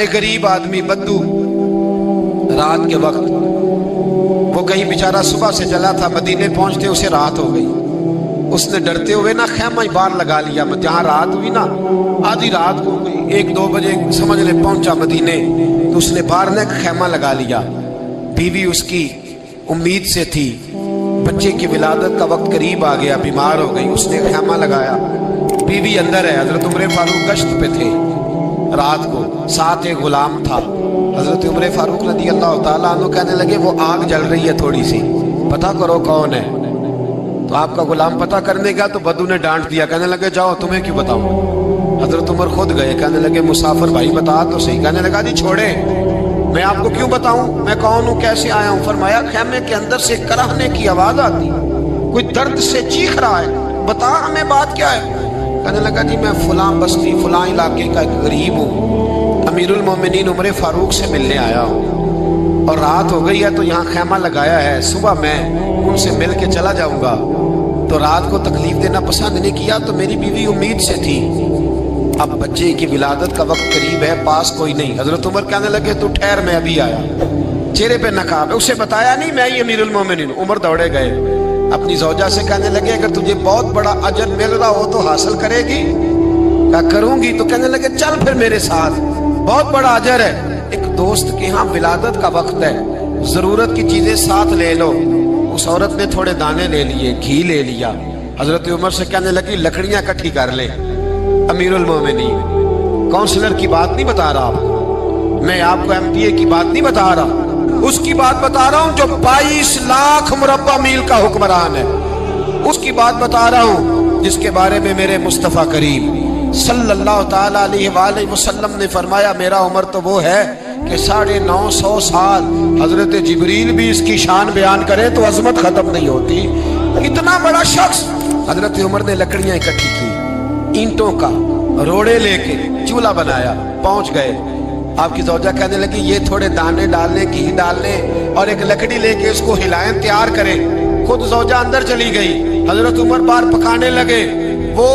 एक गरीब आदमी बद्दू रात के वक्त वो कहीं बेचारा सुबह से चला था, मदीने पहुंचते उसे रात हो गई। उसने डरते हुए ना खैमा बार लगा लिया। जहाँ रात हुई ना, आधी रात को गई, 1-2 बजे समझ ले पहुंचा मदीने, तो उसने बाहर ने खैमा लगा लिया। बीवी उसकी उम्मीद से थी, बच्चे की विलादत का वक्त करीब आ गया, बीमार हो गई, उसने खैमा लगाया। बीवी अंदर है, हजरत उमर फारूक गश्त पे थे रात को, साथ एक गुलाम था। हजरत उमर फारूक रज़ी अल्लाह ताला अन्हु कहने लगे वो आग जल रही है थोड़ी सी, पता करो कौन है। तो आपका गुलाम पता करने का, तो बद्दू ने डांट दिया, कहने लगे जाओ, तुम्हें क्यों बताऊं। हजरत उमर खुद गए, कहने लगे मुसाफिर भाई बता तो सही। कहने लगा जी छोड़े, मैं आपको क्यों बताऊं, मैं कौन हूं, कैसे आया हूं। फरमाया खैमे के अंदर से कराहने की आवाज आती, कोई दर्द से चीख रहा है, बता हमें बात क्या है। कहने लगा जी मैं फलां बस्ती फलां इलाके का एक गरीब हूँ, अमीरुल मोमिनीन उमर फारूक से मिलने आया हूँ, और रात हो गई है तो यहाँ खैमा लगाया है, सुबह मैं उनसे मिल के चला जाऊंगा। तो रात को तकलीफ देना पसंद नहीं किया, तो मेरी बीवी उम्मीद से थी, अब बच्चे की विलादत का वक्त करीब है, पास कोई नहीं। हजरत उमर कहने लगे तू ठहर, मैं अभी आया। चेहरे पे नकाब है, उसे बताया नहीं मैं ही अमीरुल मोमिनीन। उमर दौड़े गए, अपनी ज़ौजा से कहने लगे अगर तुझे बहुत बड़ा अजर मिल रहा हो तो हासिल करेगी। क्या करूंगी। तो कहने लगे चल फिर मेरे साथ, बहुत बड़ा अजर है। एक दोस्त के यहाँ विलादत का वक्त है, जरूरत की चीजें साथ ले लो। उस औरत ने थोड़े दाने ले लिए, घी ले लिया। हजरत उमर से कहने लगी लकड़ियां इकट्ठी कर ले। अमीरुल मोमिनीन, काउंसलर की बात नहीं बता रहा आपको, मैं आपको MPA की बात नहीं बता रहा, उसकी बात बता रहा हूं जो 22 लाख मुरब्बा मील का हुक्मरान है। उसकी बात बता रहा हूं जिसके बारे में मेरे मुस्तफा करीम सल्लल्लाहु ताला अलैहि वसल्लम ने फरमाया मेरा उम्र तो वो है कि 950 साल हजरत जिब्रील भी इसकी शान बयान करें तो अजमत खत्म नहीं होती। इतना बड़ा शख्स। हजरत उमर ने लकड़ियां इकट्ठी की, ईंटों का रोड़े लेके चूल्हा बनाया, पहुंच गए। आपकी ज़ौजा कहने लगी ये थोड़े दाने डालने, घी डालने और एक लकड़ी लेके इसको हिलाएं, तैयार करें। खुद ज़ौजा अंदर चली गई, हजरत उमर बाहर पकाने लगे। वो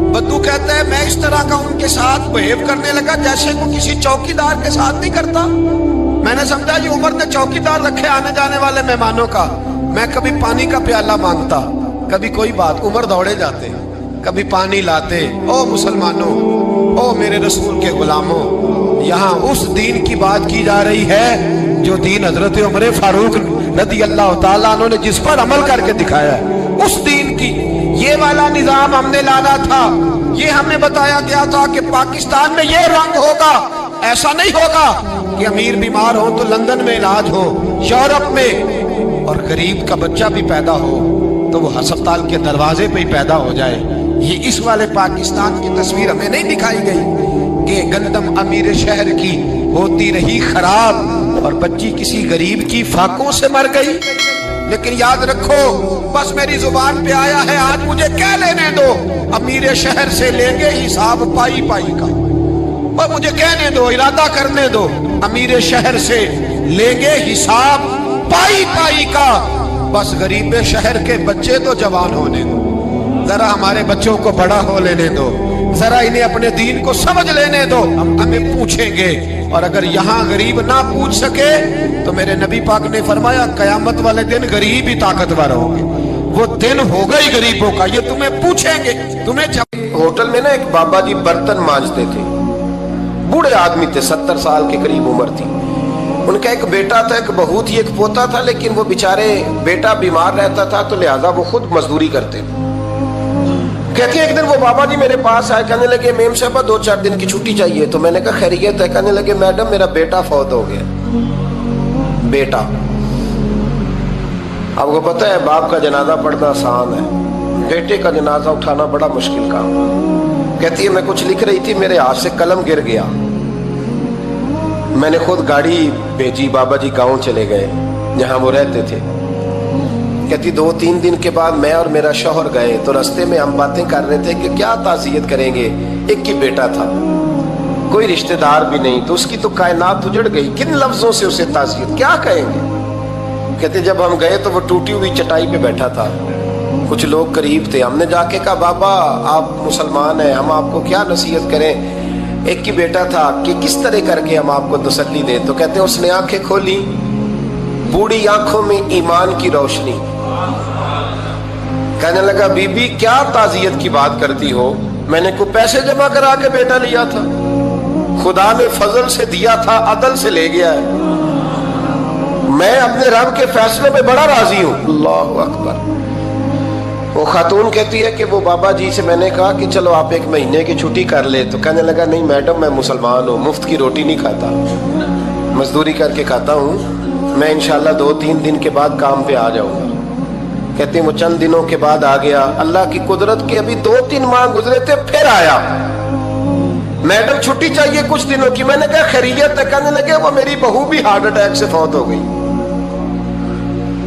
बद्दू कहते हैं मैं इस तरह का उनके साथ बिहेव करने लगा जैसे वो किसी चौकीदार के साथ नहीं करता। मैंने समझा जी उमर ने चौकीदार रखे आने जाने वाले मेहमानों का। मैं कभी पानी का प्याला मांगता, कभी कोई बात, उमर दौड़े जाते, कभी पानी लाते। ओ मुसलमानों, ओ मेरे रसूल के गुलामों, यहाँ उस दीन की बात की जा रही है जो दीन हजरत उमर फारूक रज़ी अल्लाह ताला अन्हु ने जिस पर अमल करके दिखाया है, उस दीन की। ये वाला निजाम हमने लाना था, ये हमें बताया गया था कि पाकिस्तान में ये रंग होगा। ऐसा नहीं होगा कि अमीर बीमार हो तो लंदन में इलाज हो, यूरोप में, और गरीब का बच्चा भी पैदा हो तो वो अस्पताल के दरवाजे पे ही पैदा हो जाए। ये इस वाले पाकिस्तान की तस्वीर हमें नहीं दिखाई गई कि गंदम अमीर शहर की होती रही खराब और बच्ची किसी गरीब की फाकों से मर गई। लेकिन याद रखो, बस मेरी जुबान पे आया है, आज मुझे कह लेने दो, अमीर शहर से लेंगे हिसाब पाई पाई का। और मुझे कहने दो, इरादा करने दो, अमीर शहर से लेंगे हिसाब पाई पाई का। बस गरीब शहर के बच्चे तो जवान होने दो, जरा हमारे बच्चों को बड़ा हो लेने दो, जरा इन्हें अपने दीन को समझ लेने दो, हम हमें पूछेंगे। और अगर यहाँ गरीब ना पूछ सके तो मेरे नबी पाक ने फरमाया कयामत वाले दिन गरीब ही ताकतवर होंगे। वो दिन होगा ही गरीबों का, ये तुम्हें पूछेंगे। तुम्हें होटल में ना एक बाबा जी बर्तन मांजते थे, बूढ़े आदमी थे, 70 साल के करीब उम्र थी। उनका एक बेटा था, एक बहू थी, एक पोता था, लेकिन वो बेचारे बेटा बीमार रहता था तो लिहाजा वो खुद मजदूरी करते थे। कहती है एक दिन वो बाबा जी मेरे पास आए, कहने लगे मेम साहब 2-4 दिन की छुट्टी चाहिए। तो मैंने कहा खैरियत है। कहने लगे मैडम मेरा बेटा फौत हो गया। बेटा, आपको पता है बाप का जनाजा पढ़ना आसान है, बेटे का जनाजा उठाना बड़ा मुश्किल काम। कहती है मैं कुछ लिख रही थी, मेरे हाथ से कलम गिर गया, मैंने खुद गाड़ी भेजी, बाबा जी गाँव चले गए जहाँ वो रहते थे। कहती 2-3 दिन के बाद मैं और मेरा शौहर गए तो रास्ते में हम बातें कर रहे थे कि क्या ताज़ियत करेंगे। एक ही बेटा था, कोई रिश्तेदार भी नहीं, तो उसकी तो कायनात उजड़ गई, किन लफ्जों से उसे ताज़ियत क्या कहेंगे। कहते जब हम गए तो वो टूटी हुई चटाई पे बैठा था, कुछ लोग करीब थे, हमने जाके कहा बाबा आप मुसलमान हैं, हम आपको क्या नसीहत करें। ایک ही बेटा था कि किस तरह करके हम आपको तसल्ली दें। तो कहते हैं उसने आंखें खोली, बूढ़ी आंखों में ईमान की रोशनी। कहने लगा बीबी क्या ताजियत की बात करती हो, मैंने कोई पैसे जमा करा के बेटा लिया था, खुदा ने फजल से दिया था, अदल से ले गया है। मैं अपने रब के फैसले में बड़ा राजी हूं। अल्लाह अकबर। वो खातून कहती है कि वो बाबा जी से मैंने कहा कि चलो आप 1 महीने की छुट्टी कर ले। तो कहने लगा नहीं मैडम, मैं मुसलमान हूँ, मुफ्त की रोटी नहीं खाता, मजदूरी करके खाता हूँ, मैं इंशाल्लाह 2-3 दिन के बाद काम पे आ जाऊंगा। कहती वो चंद दिनों के बाद आ गया। अल्लाह की कुदरत के अभी 2-3 माह गुजरे थे, फिर आया, मैडम छुट्टी चाहिए कुछ दिनों की। मैंने कहा खैरियत है। कहने लगे वो मेरी बहू भी हार्ट अटैक से फौत हो गई।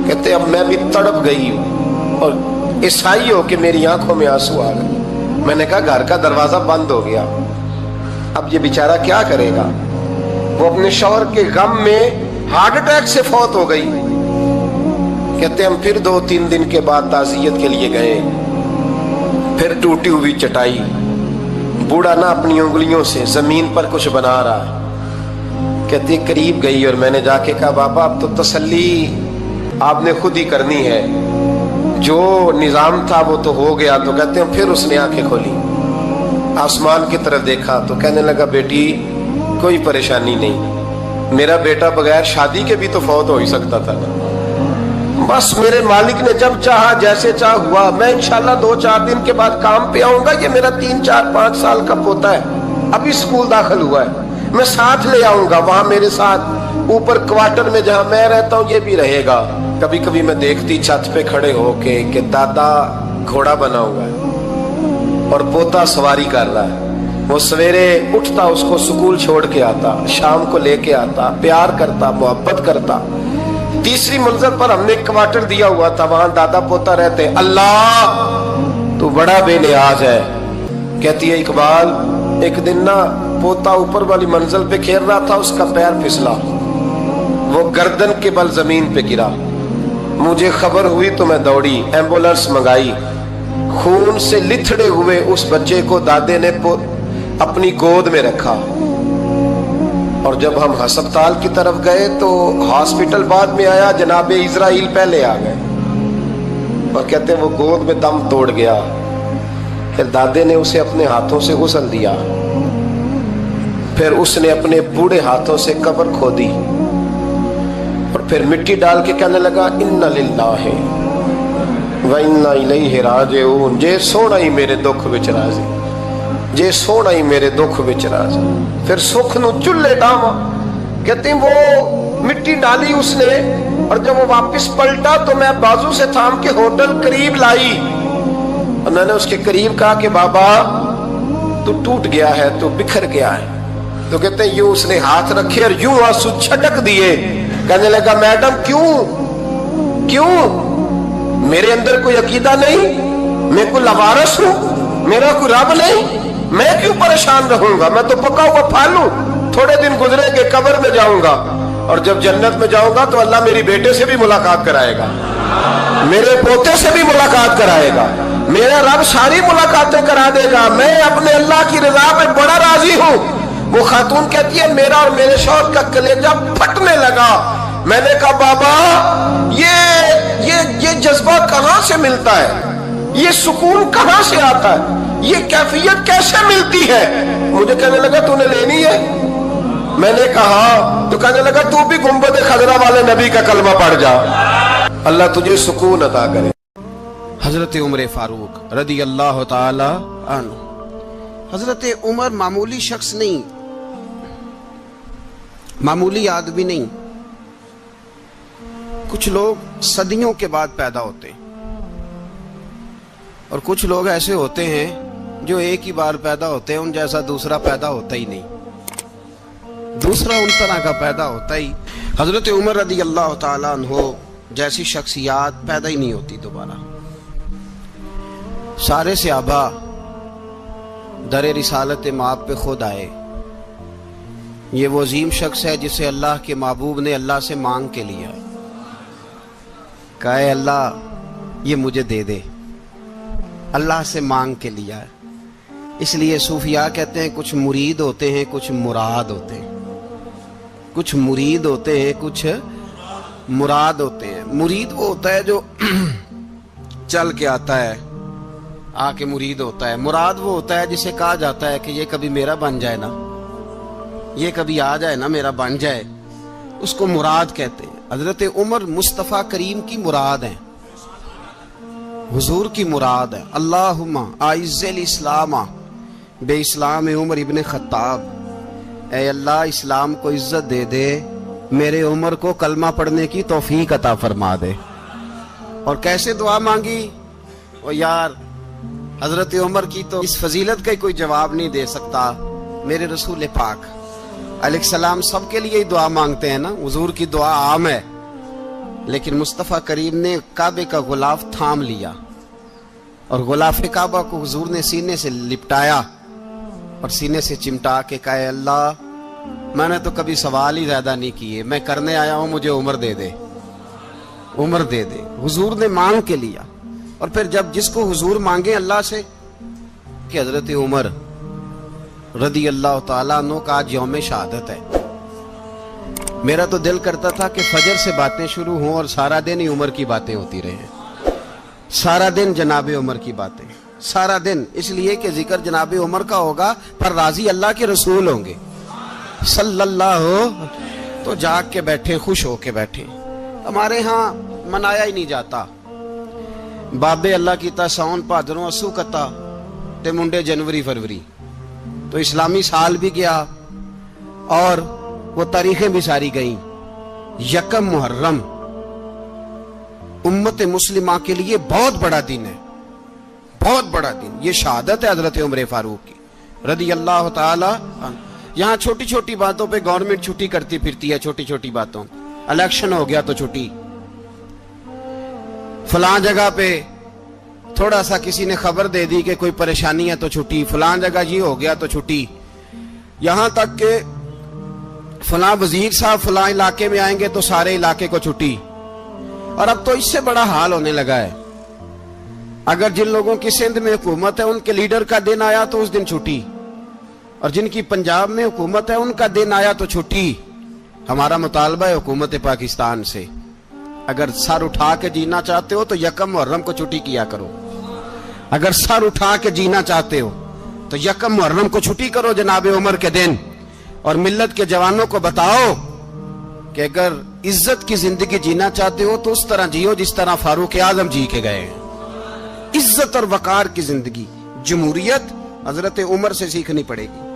कहते अब मैं भी तड़प गई हूँ और ईसाई हो कि मेरी आंखों में आंसू आ गए। मैंने कहा घर का दरवाजा बंद हो गया, अब ये बेचारा क्या करेगा। वो अपने शौहर के गम में हार्ट अटैक से फौत हो गई। कहते हम फिर 2-3 दिन के बाद ताज़ियत के लिए गए, फिर टूटी हुई चटाई, बूढ़ा ना अपनी उंगलियों से जमीन पर कुछ बना रहा है। कहते करीब गई और मैंने जाके कहा बाबा अब तो तसल्ली आपने खुद ही करनी है, जो निजाम था वो तो हो गया। तो कहते हैं फिर उसने आंखें खोली, आसमान की तरफ देखा तो कहने लगा बेटी कोई परेशानी नहीं, मेरा बेटा बगैर शादी के भी तो फौत हो ही सकता था ना, बस मेरे मालिक ने जब चाहा जैसे चाह हुआ। मैं इंशाल्लाह 2-4 दिन के बाद काम पे आऊंगा। ये मेरा 3-4-5 साल का पोता है, अभी स्कूल दाखिल हुआ है, मैं साथ ले आऊंगा, वहां मेरे साथ ऊपर क्वार्टर में जहां मैं रहता हूँ ये भी रहेगा। कभी कभी मैं देखती छत पे खड़े होके कि दादा घोड़ा बना हुआ है और पोता सवारी कर रहा है। वो सवेरे उठता, उसको स्कूल छोड़ के आता, शाम को लेके आता, प्यार करता, मोहब्बत करता। तीसरी मंजिल पर हमने क्वार्टर दिया हुआ था, वहां दादा पोता रहते। अल्लाह तू बड़ा बेनियाज है। कहती है इकबाल एक दिन ना पोता ऊपर वाली मंजिल पे खेल रहा था, उसका पैर फिसला, वो गर्दन के बल जमीन पे गिरा। मुझे खबर हुई तो मैं दौड़ी, एम्बुलेंस मंगाई। खून से लिथड़े हुए उस बच्चे को दादे ने अपनी गोद में रखा और जब हम अस्पताल की तरफ गए तो हॉस्पिटल बाद में आया, जनाबे इजराइल पहले आ गए और कहते वो गोद में दम तोड़ गया। फिर दादे ने उसे अपने हाथों से गुस्ल दिया, फिर उसने अपने बूढ़े हाथों से कब्र खोदी और फिर मिट्टी डाल के कहने लगा इन्ना लिल्लाहि व इन्ना इलैहि राजिऊन। जे सोना ही मेरे दुख विच राजी, जे सोना ही मेरे दुख विच राजी। फिर सुख नु चुल्ले डावा। कहते वो मिट्टी डाली उसने और जब वो वापस पलटा तो मैं बाजू से थाम के होटल करीब लाई और मैंने उसके करीब कहा कि बाबा तू टूट गया है, तू बिखर गया है। तो कहते हैं यूं उसने हाथ रखे और यूं आंसू छटक दिए। कहने लगा मैडम क्यों क्यों, मेरे अंदर कोई अकीदा नहीं, मैं कोई लवारस हूं, मेरा कोई रब नहीं, मैं क्यों परेशान रहूंगा, मैं तो पका हुआ फल हूं। थोड़े दिन गुजरेंगे कब्र में जाऊंगा और जब जन्नत में जाऊंगा तो अल्लाह मेरी बेटे से भी मुलाकात कराएगा, मेरे पोते से भी मुलाकात कराएगा, मेरा रब सारी मुलाकातें करा देगा। मैं अपने अल्लाह की रजा में बड़ा राजी हूं। वो खातून कहती है मेरा और मेरे शौहर का कलेजा फटने लगा। मैंने कहा बाबा ये जज्बा कहां से मिलता है, ये सुकून कहां से आता है, ये कैफियत कैसे मिलती है। मुझे कहने लगा तूने लेनी है। मैंने कहा तो कहने लगा तू भी गुंबद खजरा वाले नबी का कलमा पढ़ जा, अल्लाह तुझे सुकून अता करे। हजरत उमर फारूक रदी अल्लाह ताला अन्हु। हजरत उमर मामूली शख्स नहीं, मामूली आदमी नहीं। कुछ लोग सदियों के बाद पैदा होते हैं और कुछ लोग ऐसे होते हैं जो एक ही बार पैदा होते हैं, उन जैसा दूसरा पैदा होता ही नहीं, दूसरा उन तरह का पैदा होता ही। हजरत उमर रदी अल्लाह ताला अन्हु जैसी शख्सियत पैदा ही नहीं होती दोबारा। सारे सहाबा दर रिसालत माप पे खुद आए। ये वो अजीम शख्स है जिसे अल्लाह के महबूब ने अल्लाह से मांग के लिया, कहा अल्लाह ये मुझे दे दे, अल्लाह से मांग के लिया है। اس لیے صوفیاء کہتے ہیں کچھ مرید ہوتے ہیں کچھ مراد ہوتے ہیں. کچھ مرید ہوتے ہیں کچھ مراد ہوتے ہیں. مرید وہ ہوتا ہے جو چل کے آتا ہے آ کے مرید ہوتا ہے. مراد وہ ہوتا ہے جسے کہا جاتا ہے کہ یہ کبھی میرا بن جائے نا, یہ کبھی آ جائے نا, میرا بن جائے, اس کو مراد کہتے ہیں. حضرت عمر مصطفیٰ کریم کی مراد ہیں, حضور کی مراد ہے. اللہم اعز الاسلام بے اسلام عمر ابن خطاب, اے اللہ اسلام کو عزت دے دے, میرے عمر کو کلمہ پڑھنے کی توفیق عطا فرما دے. اور کیسے دعا مانگی؟ او یار حضرت عمر کی تو اس فضیلت کا کوئی جواب نہیں دے سکتا. میرے رسول پاک علیہ السلام سب کے لیے ہی دعا مانگتے ہیں نا, حضور کی دعا عام ہے, لیکن مصطفیٰ کریم نے کعبے کا غلاف تھام لیا اور غلاف کعبہ کو حضور نے سینے سے لپٹایا اور سینے سے چمٹا کے کہا, اللہ میں نے تو کبھی سوال ہی زیادہ نہیں کیے, میں کرنے آیا ہوں, مجھے عمر دے دے, عمر دے دے. حضور نے مانگ کے لیا. اور پھر جب جس کو حضور مانگے اللہ سے کہ حضرت عمر رضی اللہ تعالیٰ عنہ کا آج یوم شہادت ہے, میرا تو دل کرتا تھا کہ فجر سے باتیں شروع ہوں اور سارا دن ہی عمر کی باتیں ہوتی رہیں, سارا دن جناب عمر کی باتیں, سارا دن. اس لیے کہ ذکر جناب عمر کا ہوگا پر راضی اللہ کے رسول ہوں گے صلی اللہ ہو, تو جاگ کے بیٹھے, خوش ہو کے بیٹھے. ہمارے ہاں منایا ہی نہیں جاتا. بابے اللہ کی تا ساؤن بھادروں اسو کتا تے منڈے جنوری فروری, تو اسلامی سال بھی گیا اور وہ تاریخیں بھی ساری گئیں. یکم محرم امت مسلمہ کے لیے بہت بڑا دن ہے, بہت بڑا دن. یہ شہادت ہے حضرت عمر فاروق کی رضی اللہ تعالی. یہاں چھوٹی چھوٹی باتوں پہ گورنمنٹ چھٹی کرتی پھرتی ہے, چھوٹی چھوٹی باتوں. الیکشن ہو گیا تو چھٹی, فلاں جگہ پہ تھوڑا سا کسی نے خبر دے دی کہ کوئی پریشانی ہے تو چھٹی, فلاں جگہ یہ ہو گیا تو چھٹی. یہاں تک کہ فلاں وزیر صاحب فلاں علاقے میں آئیں گے تو سارے علاقے کو چھٹی. اور اب تو اس سے بڑا حال ہونے لگا ہے, اگر جن لوگوں کی سندھ میں حکومت ہے ان کے لیڈر کا دن آیا تو اس دن چھٹی, اور جن کی پنجاب میں حکومت ہے ان کا دن آیا تو چھٹی. ہمارا مطالبہ ہے حکومت پاکستان سے, اگر سر اٹھا کے جینا چاہتے ہو تو یکم محرم کو چھٹی کیا کرو. اگر سر اٹھا کے جینا چاہتے ہو تو یکم محرم کو چھٹی کرو جناب عمر کے دن. اور ملت کے جوانوں کو بتاؤ کہ اگر عزت کی زندگی جینا چاہتے ہو تو اس طرح جیو جس طرح فاروق اعظم جی کے گئے ہیں. عزت اور وقار کی زندگی. جمہوریت حضرت عمر سے سیکھنی پڑے گی,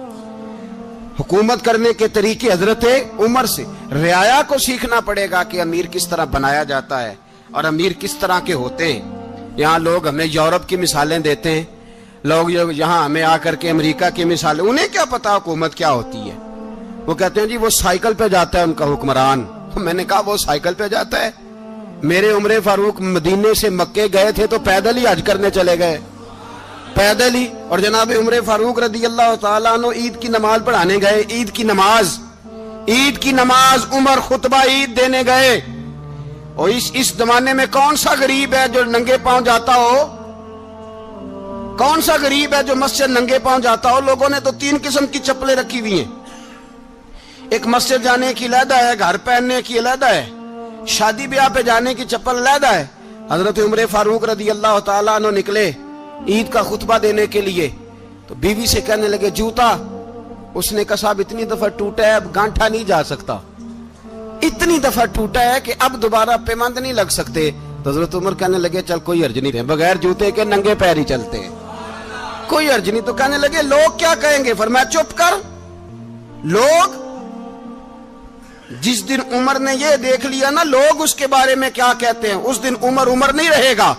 حکومت کرنے کے طریقے حضرت عمر سے. رعایا کو سیکھنا پڑے گا کہ امیر کس طرح بنایا جاتا ہے اور امیر کس طرح کے ہوتے ہیں. یہاں لوگ ہمیں یورپ کی مثالیں دیتے ہیں, لوگ یہاں ہمیں آ کر کے امریکہ کی مثالیں, انہیں کیا پتا حکومت کیا ہوتی ہے. وہ کہتے ہیں جی وہ سائیکل پہ جاتا ہے ان کا حکمران. میں نے کہا وہ سائیکل پہ جاتا ہے؟ میرے عمر فاروق مدینے سے مکے گئے تھے تو پیدل ہی حج کرنے چلے گئے, پیدل ہی. اور جناب عمر فاروق رضی اللہ تعالیٰ عنہ عید کی نماز پڑھانے گئے, عید کی نماز عمر خطبہ عید دینے گئے. اور اس زمانے میں کون سا غریب ہے جو ننگے پاؤں جاتا ہو؟ کون سا غریب ہے جو مسجد ننگے پاؤں جاتا ہو؟ لوگوں نے تو 3 قسم کی چپلیں رکھی ہوئی ہیں. ایک مسجد جانے کی علیحدہ ہے, گھر پہننے کی علیحدہ ہے, شادی بیاہ پہ جانے کی چپل علیحدہ ہے. حضرت عمر فاروق رضی اللہ تعالیٰ عنہ نکلے عید کا خطبہ دینے کے لیے تو بیوی سے کہنے لگے جوتا. اس نے کہا صاحب اتنی دفعہ ٹوٹا ہے اب گانٹھا نہیں جا سکتا, اتنی دفعہ ٹوٹا ہے کہ اب دوبارہ پیمند نہیں لگ سکتے. تو حضرت عمر کہنے لگے چل کوئی حرج نہیں, بغیر جوتے کے ننگے پیر ہی چلتے ہیں, کوئی حرج نہیں. تو کہنے لگے لوگ کیا کہیں گے؟ فرمایا چپ کر. لوگ جس دن عمر نے یہ دیکھ لیا نا لوگ اس کے بارے میں کیا کہتے ہیں, اس دن عمر نہیں رہے گا.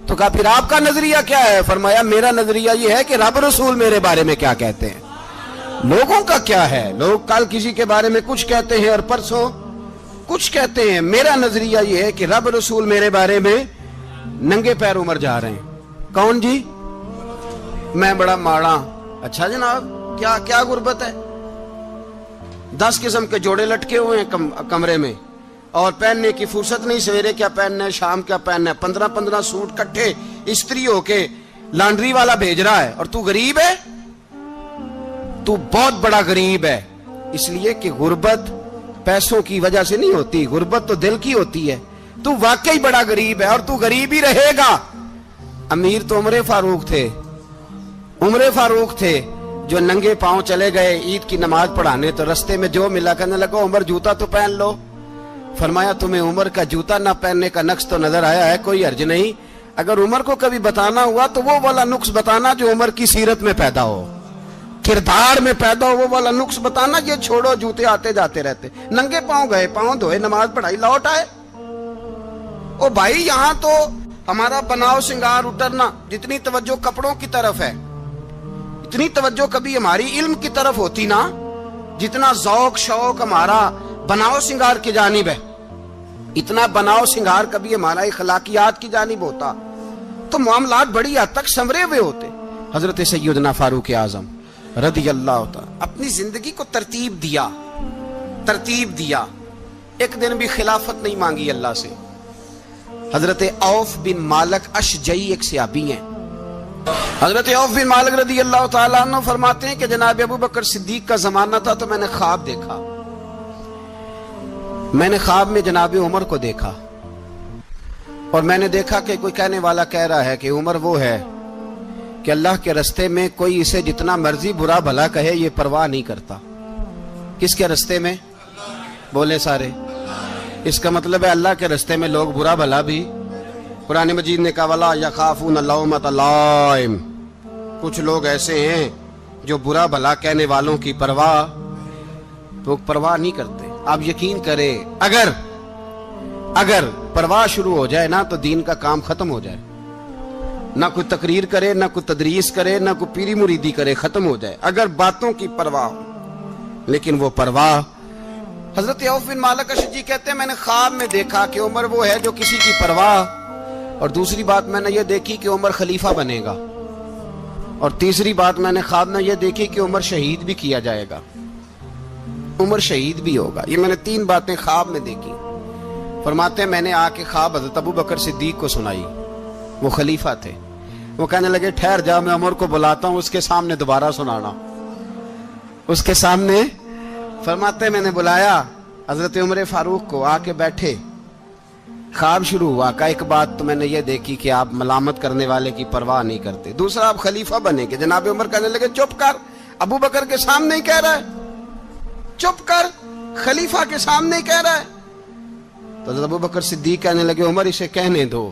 تو کہا پھر آپ کا نظریہ کیا ہے؟ فرمایا میرا نظریہ یہ ہے کہ رب رسول میرے بارے میں کیا کہتے ہیں. لوگوں کا کیا ہے؟ لوگ کل کسی کے بارے میں کچھ کہتے ہیں اور پرسوں کچھ کہتے ہیں. میرا نظریہ یہ ہے کہ رب رسول میرے بارے میں ننگے پیر عمر جا رہے ہیں. کون جی؟ میں بڑا ماڑا. اچھا جناب کیا غربت ہے؟ 10 قسم کے جوڑے لٹکے ہوئے ہیں کمرے میں اور پہننے کی فرصت نہیں. سویرے کیا پہننا ہے, شام کیا پہننا ہے, 15 سوٹ کٹھے استری ہو کے لانڈری والا بھیج رہا ہے اور تو غریب ہے. तू बहुत बड़ा गरीब है। इसलिए कि गुर्बत पैसों की वजह से नहीं होती, गुर्बत तो दिल की होती है। तू वाकई बड़ा गरीब है और तू गरीब ही रहेगा। अमीर तो उमर फारूक थे, उमर फारूक थे जो नंगे पांव चले गए ईद की नमाज पढ़ाने, तो रस्ते में जो मिला कहने लगा उमर जूता तो पहन लो। फरमाया तुम्हें उमर का जूता ना पहनने का नक्श तो नजर आया है, कोई हर्ज नहीं। अगर उमर को कभी बताना हुआ तो वो वाला नुक्स बताना जो उमर की सीरत में पैदा हो, किरदार में पैदा हो, वो वाला नुक्स बताना। ये छोड़ो जूते आते जाते रहते, नंगे पांव गए, पांव धोए, नमाज पढ़ाई, लौट आए। ओ भाई यहां तो हमारा बनाव श्रृंगार उतरना, जितनी तवज्जो कपड़ों की तरफ है, इतनी तवज्जो कभी हमारी इल्म की तरफ होती ना, जितना जौक शौक हमारा बनाव श्रृंगार की जानिब है, इतना बनाव श्रृंगार कभी हमारा इखलाकियात की जानिब होता तो मामलात बड़ी हद तक संवरे हुए होते। हजरत सैयदना फारूक आजम रदी अल्लाह तआला अपनी जिंदगी को तरतीब दिया। एक दिन भी खिलाफत नहीं मांगी अल्लाह से। हजरत औफ बिन मालिक अशजई एक सहाबी हैं। हजरत औफ बिन मालिक रदी अल्लाह तआला अन्हु फरमाते हैं कि जनाब अबू बकर सिद्दीक का जमाना था तो मैंने ख्वाब देखा। मैंने ख्वाब में जनाब उमर को देखा और मैंने देखा कि कोई कहने वाला कह रहा है कि उमर वो है कि अल्लाह के रास्ते में कोई इसे जितना मर्जी बुरा भला कहे ये परवाह नहीं करता। किसके रास्ते में? बोले सारे। इसका मतलब है अल्लाह के रास्ते में लोग बुरा भला भी, कुरान मजीद ने कहा वला यखाफून लौमत लाइम, कुछ लोग ऐसे हैं जो बुरा भला कहने वालों की परवाह नहीं करते। आप यकीन करें अगर परवाह शुरू हो जाए ना तो दीन का काम खत्म हो जाए। ना कोई तकरीर करे, ना कोई तदरीस करे, ना कोई पीरी मुरीदी करे, खत्म हो जाए अगर बातों की परवाह हो। लेकिन वो परवाह, हजरत औफ बिन मालिक अशजी कहते हैं मैंने ख्वाब में देखा कि उमर वो है जो किसी की परवाह, और दूसरी बात मैंने ये देखी कि उमर खलीफा बनेगा, और तीसरी बात मैंने ख्वाब में ये देखी कि उमर शहीद भी किया जाएगा, उमर शहीद भी होगा। ये मैंने तीन बातें ख्वाब में देखी। फरमाते हैं मैंने आके ख्वाब हजरत अबू बकर सिद्दीक को सुनाई, वो खलीफा थे। वो कहने लगे ठहर जा, मैं उमर को बुलाता हूं, उसके सामने दोबारा सुनाना। उसके सामने फरमाते मैंने बुलाया हजरत उमर फारूक को, आके बैठे, ख्वाब शुरू हुआ। का एक बात तो मैंने ये देखी कि आप मलामत करने वाले की परवाह नहीं करते, दूसरा आप खलीफा बनेंगे। जनाब उमर कहने लगे चुप कर, अबू बकर के सामने ही कह रहा है, चुप कर, खलीफा के सामने ही कह रहा है। तो अबू बकर सिद्दीक कहने लगे उमर इसे कहने दो,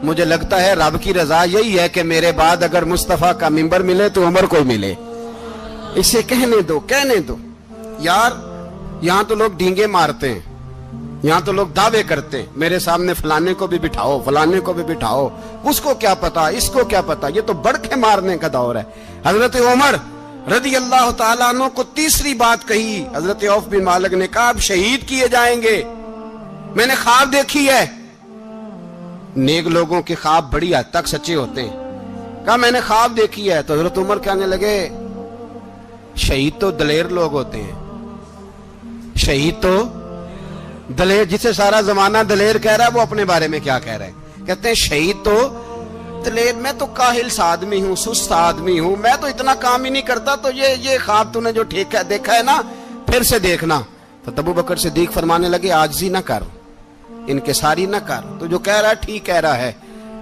मुझे लगता है रब की रजा यही है कि मेरे बाद अगर मुस्तफा का मिंबर मिले तो उमर को मिले, इसे कहने दो। यार यहां तो लोग डींगे मारते हैं, यहां तो लोग दावे करते हैं, मेरे सामने फलाने को भी बिठाओ, फलाने को भी बिठाओ, उसको क्या पता, इसको क्या पता, ये तो बड़के मारने का दौर है। हजरत उमर रदी अल्लाह तआला अन्हु को तीसरी बात कही। हजरत औफ बिन मालिक ने कहा अब शहीद किए जाएंगे, मैंने ख्वाब देखी है। नेक लोगों के ख्वाब बड़ी हद तक सच्चे होते हैं। कहा मैंने ख्वाब देखी है। तो हजरत उमर कहने लगे शहीद तो दलेर लोग होते हैं, शहीद तो दलेर, जिसे सारा जमाना दलेर कह रहा है वो अपने बारे में क्या कह रहे हैं? कहते हैं शहीद तो दलेर, मैं तो काहिल सा आदमी हूं, सुस्त आदमी हूं, मैं तो इतना काम ही नहीं करता, तो ये ख्वाब तूने जो ठीक है देखा है ना, फिर से देखना। तो अबू बकर सिद्दीक फरमाने लगे आजिज़ी ना कर, इनकिसारी ना कर, तो जो कह रहा है ठीक कह रहा है,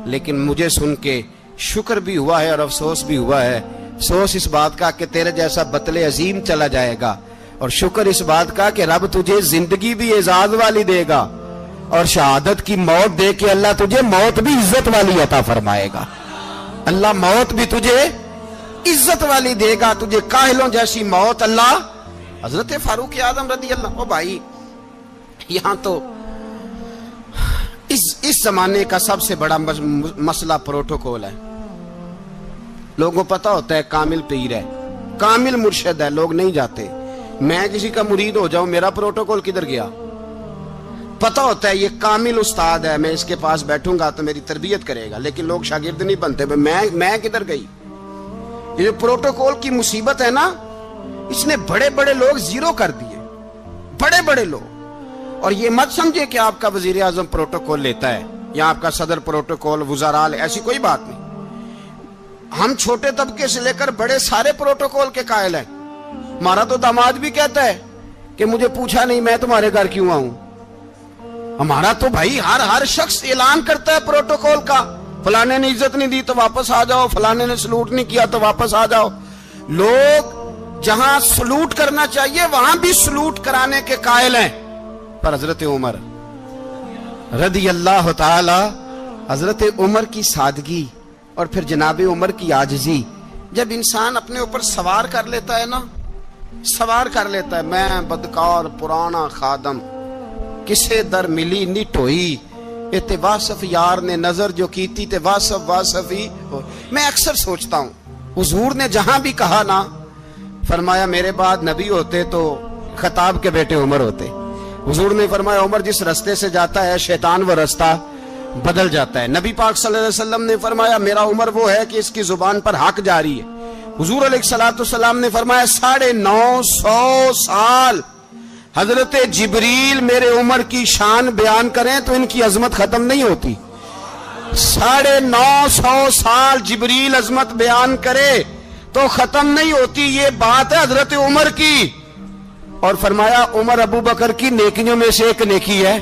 लेकिन मुझे सुन के शुक्र भी हुआ है और अफसोस भी हुआ है। अफसोस इस बात का कि तेरे जैसा बतले अजीम चला जाएगा, और शुक्र इस बात का कि रब तुझे जिंदगी भी एजाज वाली देगा, और शहादत की मौत दे के अल्लाह तुझे मौत भी इज्जत वाली अता फरमाएगा। अल्लाह मौत भी तुझे इज्जत वाली देगा, तुझे काहिलों जैसी मौत अल्लाह। हजरत फारूक आजम रदी अल्लाह, ओ भाई यहां तो इस जमाने का सबसे बड़ा मसला प्रोटोकॉल है। लोगों को पता होता है कामिल पीर है, कामिल मुर्शिद है, लोग नहीं जाते। मैं किसी का मुरीद हो जाऊं, मेरा प्रोटोकॉल किधर गया? पता होता है ये कामिल उस्ताद है, मैं इसके पास बैठूंगा तो मेरी तरबियत करेगा, लेकिन लोग शागिर्द नहीं बनते। मैं किधर गई? ये जो प्रोटोकॉल की मुसीबत है ना, इसने बड़े बड़े लोग जीरो कर दिए, बड़े बड़े लोग। और ये मत समझे कि आपका वजीर आजम प्रोटोकॉल लेता है या आपका सदर प्रोटोकॉल, वुज़ारा, ऐसी कोई बात नहीं। हम छोटे तबके से लेकर बड़े सारे प्रोटोकॉल के कायल हैं। हमारा तो दामाद भी कहता है कि मुझे पूछा नहीं मैं तुम्हारे घर क्यों आऊं। हमारा तो भाई हर शख्स ऐलान करता है प्रोटोकॉल का, फलाने ने इज्जत नहीं दी तो वापस आ जाओ, फलाने ने सलूट नहीं किया तो वापस आ जाओ। लोग जहां सलूट करना चाहिए वहां भी सलूट कराने के कायल हैं। पर हजरत उमर रदी अल्लाह ताला, हजरत उमर की सादगी और फिर जनाब उमर की आजिजी, जब इंसान अपने ऊपर सवार कर लेता है ना, सवार कर लेता है, मैं बदकार पुराना खादम किसे दर मिली निट होई, ते वासफ यार ने नजर जो की थी ते वासफ वासफ ही। मैं अक्सर सोचता हूं हुजूर ने जहां भी कहा ना, फरमाया मेरे बाद नबी होते तो खताब के बेटे उमर होते। हुजूर ने फरमाया उमर जिस रास्ते से जाता है शैतान वो रास्ता बदल जाता है। नबी पाक सल्लल्लाहु अलैहि वसल्लम ने फरमाया मेरा उमर वो है कि इसकी जुबान पर हक जारी है। हुजूर अलैहिस्सलाम ने फरमाया 950 साल हजरत जिब्रील मेरे उमर की शान बयान करें तो इनकी अजमत खत्म नहीं होती। 950 साल जिब्रील अजमत बयान करे तो खत्म नहीं होती। ये बात है हजरत उमर की। और फरमाया उमर अबू बकर की नेकियों में से एक नेकी है,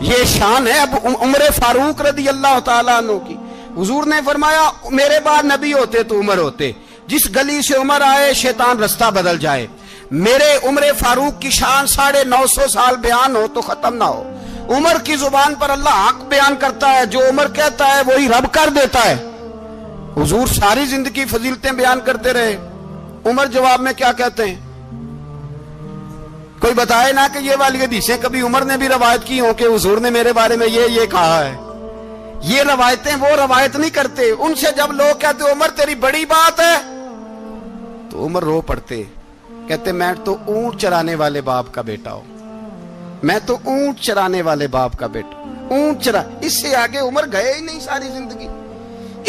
ये शान है अब उमर फारूक रदी अल्लाह ताला अन्हु की। हुजूर ने फरमाया मेरे बाद नबी होते तो उमर होते, जिस गली से उमर आए शैतान रास्ता बदल जाए। मेरे उमर फारूक की शान 950 साल बयान हो तो खत्म ना हो। उमर की जुबान पर अल्लाह हक बयान करता है, जो उमर कहता है वही रब कर देता है। हुजूर सारी जिंदगी फजीलतें बयान करते रहे, उमर जवाब में क्या कहते हैं? कोई बताए ना कि ये वाली हदीसें कभी उमर ने भी रवायत की हो कि हुजूर ने मेरे बारे में ये कहा है। ये रवायतें वो रवायत नहीं करते। उनसे जब लोग कहते उमर तेरी बड़ी बात है तो उमर रो पड़ते, कहते मैं तो ऊंट चराने वाले बाप का बेटा हूं, मैं तो ऊंट चराने वाले बाप का बेटा, ऊंट चरा। इससे आगे उमर गए ही नहीं सारी जिंदगी,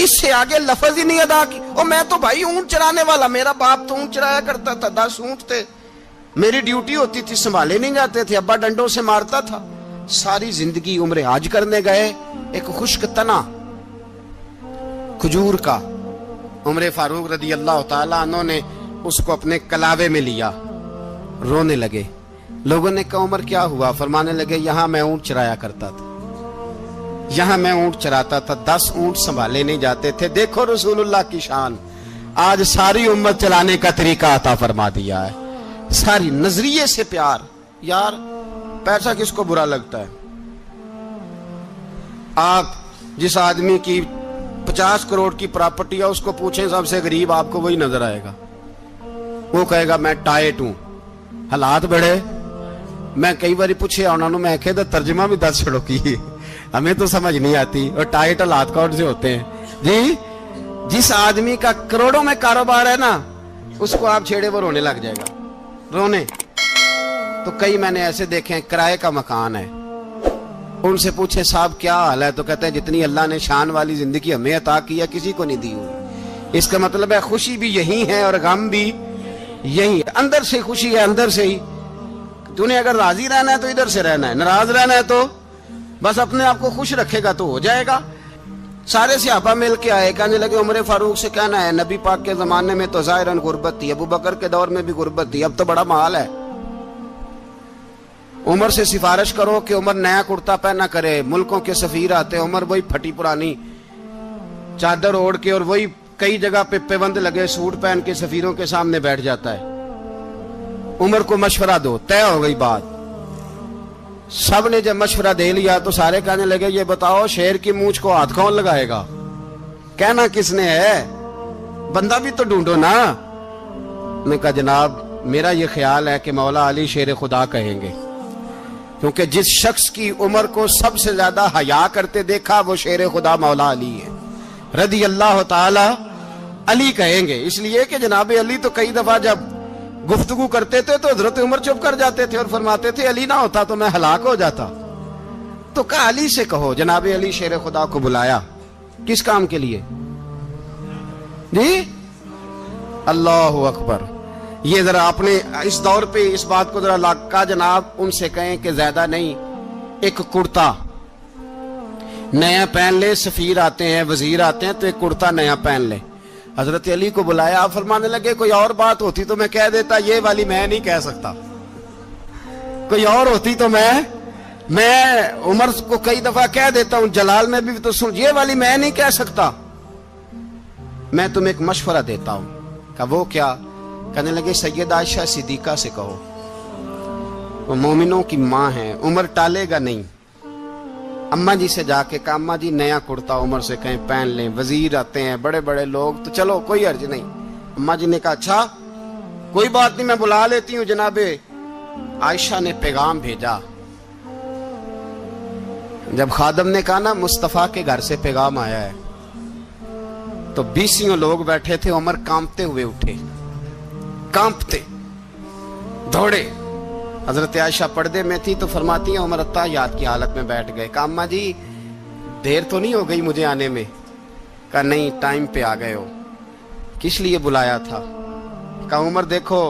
इससे आगे लफ्ज ही नहीं अदा की। और मैं तो भाई ऊंट चराने वाला, मेरा बाप तो ऊंट चराया करता था, 10 ऊंट थे, मेरी ड्यूटी होती थी, संभाले नहीं जाते थे, अब्बा डंडों से मारता था। सारी जिंदगी उम्र हाज करने गए, एक खुश्क तना खजूर का उमर फारूक रदी अल्लाह ताला अन्हु ने उसको अपने कलावे में लिया, रोने लगे। लोगों ने कहा उमर क्या हुआ? फरमाने लगे यहां मैं ऊंट चराया करता था, यहां मैं ऊंट चराता था, 10 ऊंट संभाले नहीं जाते थे। देखो रसूलुल्लाह की शान, आज सारी उम्मत चलाने का तरीका अता फरमा दिया है। सारी नजरिए से प्यार। यार पैसा किसको बुरा लगता है? आप जिस आदमी की 50 करोड़ की प्रॉपर्टी है उसको पूछें सबसे गरीब, आपको वही नजर आएगा। वो कहेगा मैं टाइट हूं, हालात बड़े। मैं कई बार पूछे उन्होंने, मैं कह तर्जमा भी 10 छड़ो की, हमें तो समझ नहीं आती। और टाइट हालात कौन से होते हैं जी? जिस आदमी का करोड़ों में कारोबार है ना, उसको आप छेड़े वो रोने लग जाएगा, रोने। तो कई मैंने ऐसे देखे हैं, किराए का मकान है, उनसे पूछे साहब क्या हाल है, तो कहते हैं जितनी अल्लाह ने शान वाली जिंदगी हमें अता की है किसी को नहीं दी हुई। इसका मतलब है खुशी भी यही है और गम भी यही है। अंदर से खुशी है, अंदर से ही। तूने अगर राजी रहना है तो इधर से रहना है, नाराज रहना है तो बस अपने आप को खुश रखेगा तो हो जाएगा। सारे सहाबा मिल के आए, कहने लगे उमर फारूक से कहना है नबी पाक के जमाने में तो जाहिरन गुर्बत थी, अबू बकर के दौर में भी गुर्बत थी, अब तो बड़ा माल है। उमर से सिफारिश करो कि उमर नया कुर्ता पहना करे। मुल्कों के सफीर आते हैं, उमर वही फटी पुरानी चादर ओढ़ के और वही कई जगह पे पेबंद लगे सूट पहन के सफीरों के सामने बैठ जाता है। उमर को मशवरा दो, तय हो गई बात। सब ने जब मशवरा दे लिया तो सारे कहने लगे ये बताओ शेर की मूंछ को हाथ कौन लगाएगा? कहना किसने है, बंदा भी तो ढूंढो ना। ने कहा जनाब मेरा ये ख्याल है कि मौला अली शेर खुदा कहेंगे, क्योंकि जिस शख्स की उम्र को सबसे ज्यादा हया करते देखा वो शेर खुदा मौला अली है रदी अल्लाह ताला। अली कहेंगे इसलिए कि जनाब अली तो कई दफा जब गुफ्तगू करते थे तो हजरत उमर चुप कर जाते थे और फरमाते थे अली ना होता तो मैं हलाक हो जाता। तो कहा अली से कहो। जनाब अली शेर खुदा को बुलाया, किस काम के लिए जी? अल्लाह अकबर। ये जरा आपने इस दौर पे इस बात को जरा लाका जनाब उनसे कहें कि ज्यादा नहीं, एक कुर्ता नया पहन ले, सफीर आते हैं वजीर आते हैं तो एक कुर्ता नया पहन ले। حضرت علی کو بلایا, آپ فرمانے لگے کوئی اور بات ہوتی تو میں کہہ دیتا, یہ والی میں نہیں کہہ سکتا. کوئی اور ہوتی تو میں عمر کو کئی دفعہ کہہ دیتا ہوں, جلال میں بھی تو سن, یہ والی میں نہیں کہہ سکتا. میں تمہیں ایک مشورہ دیتا ہوں. کہا وہ کیا؟ کہنے لگے سیدہ عائشہ صدیقہ سے کہو, وہ مومنوں کی ماں ہیں, عمر ٹالے گا نہیں. اماں جی سے جا کے کہا اماں جی نیا کرتا عمر سے کہیں پہن لیں, وزیر آتے ہیں, بڑے بڑے لوگ, تو چلو کوئی حرج نہیں. اماں جی نے کہا اچھا کوئی بات نہیں, میں بلا لیتی ہوں. جناب عائشہ نے پیغام بھیجا. جب خادم نے کہا نا مصطفیٰ کے گھر سے پیغام آیا ہے, تو 20 لوگ بیٹھے تھے. عمر کانپتے ہوئے اٹھے, کانپتے دوڑے. حضرت عائشہ پردے میں تھی تو فرماتی ہیں عمر اتحیات کی حالت میں بیٹھ گئے. کہا اماں جی دیر تو نہیں ہو گئی مجھے آنے میں؟ کہا نہیں, ٹائم پہ آ گئے ہو. کس لیے بلایا تھا؟ کہا عمر دیکھو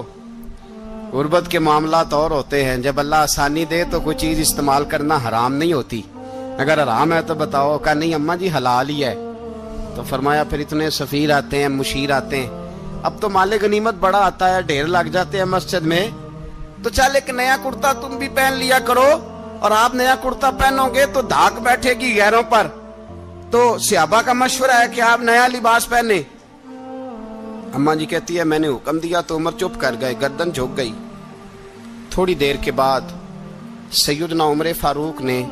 غربت کے معاملات اور ہوتے ہیں, جب اللہ آسانی دے تو کوئی چیز استعمال کرنا حرام نہیں ہوتی, اگر حرام ہے تو بتاؤ. کہا نہیں اماں جی حلال ہی ہے. تو فرمایا پھر اتنے سفیر آتے ہیں, مشیر آتے ہیں, اب تو مال غنیمت بڑا آتا ہے, ڈھیر لگ جاتے ہیں مسجد میں, تو چل ایک نیا کرتا تم بھی پہن لیا کرو, اور آپ نیا کرتا پہنو گے تو دھاک بیٹھے گی غیروں پر. تو صحابہ کا مشورہ ہے کہ آپ نیا لباس پہنے. اماں جی کہتی ہے میں نے حکم دیا تو عمر چپ کر گئے, گردن جھک گئی. تھوڑی دیر کے بعد سیدنا عمر فاروق نے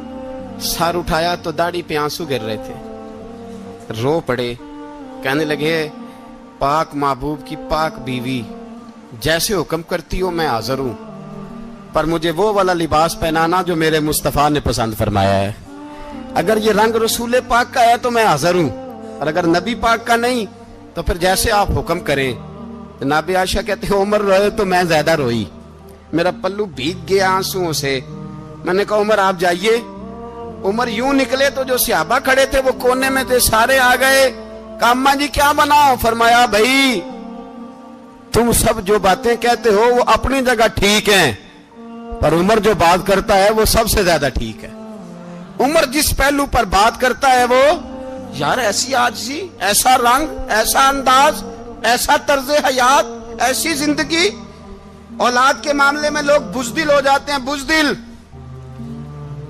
سر اٹھایا تو داڑھی پہ آنسو گر رہے تھے, رو پڑے. کہنے لگے پاک محبوب کی پاک بیوی, جیسے حکم کرتی ہو میں حاضر ہوں, پر مجھے وہ والا لباس پہنانا جو میرے مصطفیٰ نے پسند فرمایا ہے. اگر یہ رنگ رسول پاک کا ہے تو میں حاضر ہوں, اور اگر نبی پاک کا نہیں تو پھر جیسے آپ حکم کریں. جناب عائشہ کہتے ہیں عمر روئے تو میں زیادہ روئی, میرا پلو بھیگ گیا آنسوؤں سے. میں نے کہا عمر آپ جائیے. عمر یوں نکلے تو جو صحابہ کھڑے تھے وہ کونے میں تھے, سارے آ گئے. کہا اماں جی کیا بناؤ؟ فرمایا بھائی تم سب جو باتیں کہتے ہو وہ اپنی جگہ ٹھیک ہیں, پر عمر جو بات کرتا ہے وہ سب سے زیادہ ٹھیک ہے. عمر جس پہلو پر بات کرتا ہے وہ, یار ایسی عاجزی, ایسا رنگ, ایسا انداز, ایسا طرز حیات, ایسی زندگی. اولاد کے معاملے میں لوگ بزدل ہو جاتے ہیں, بزدل.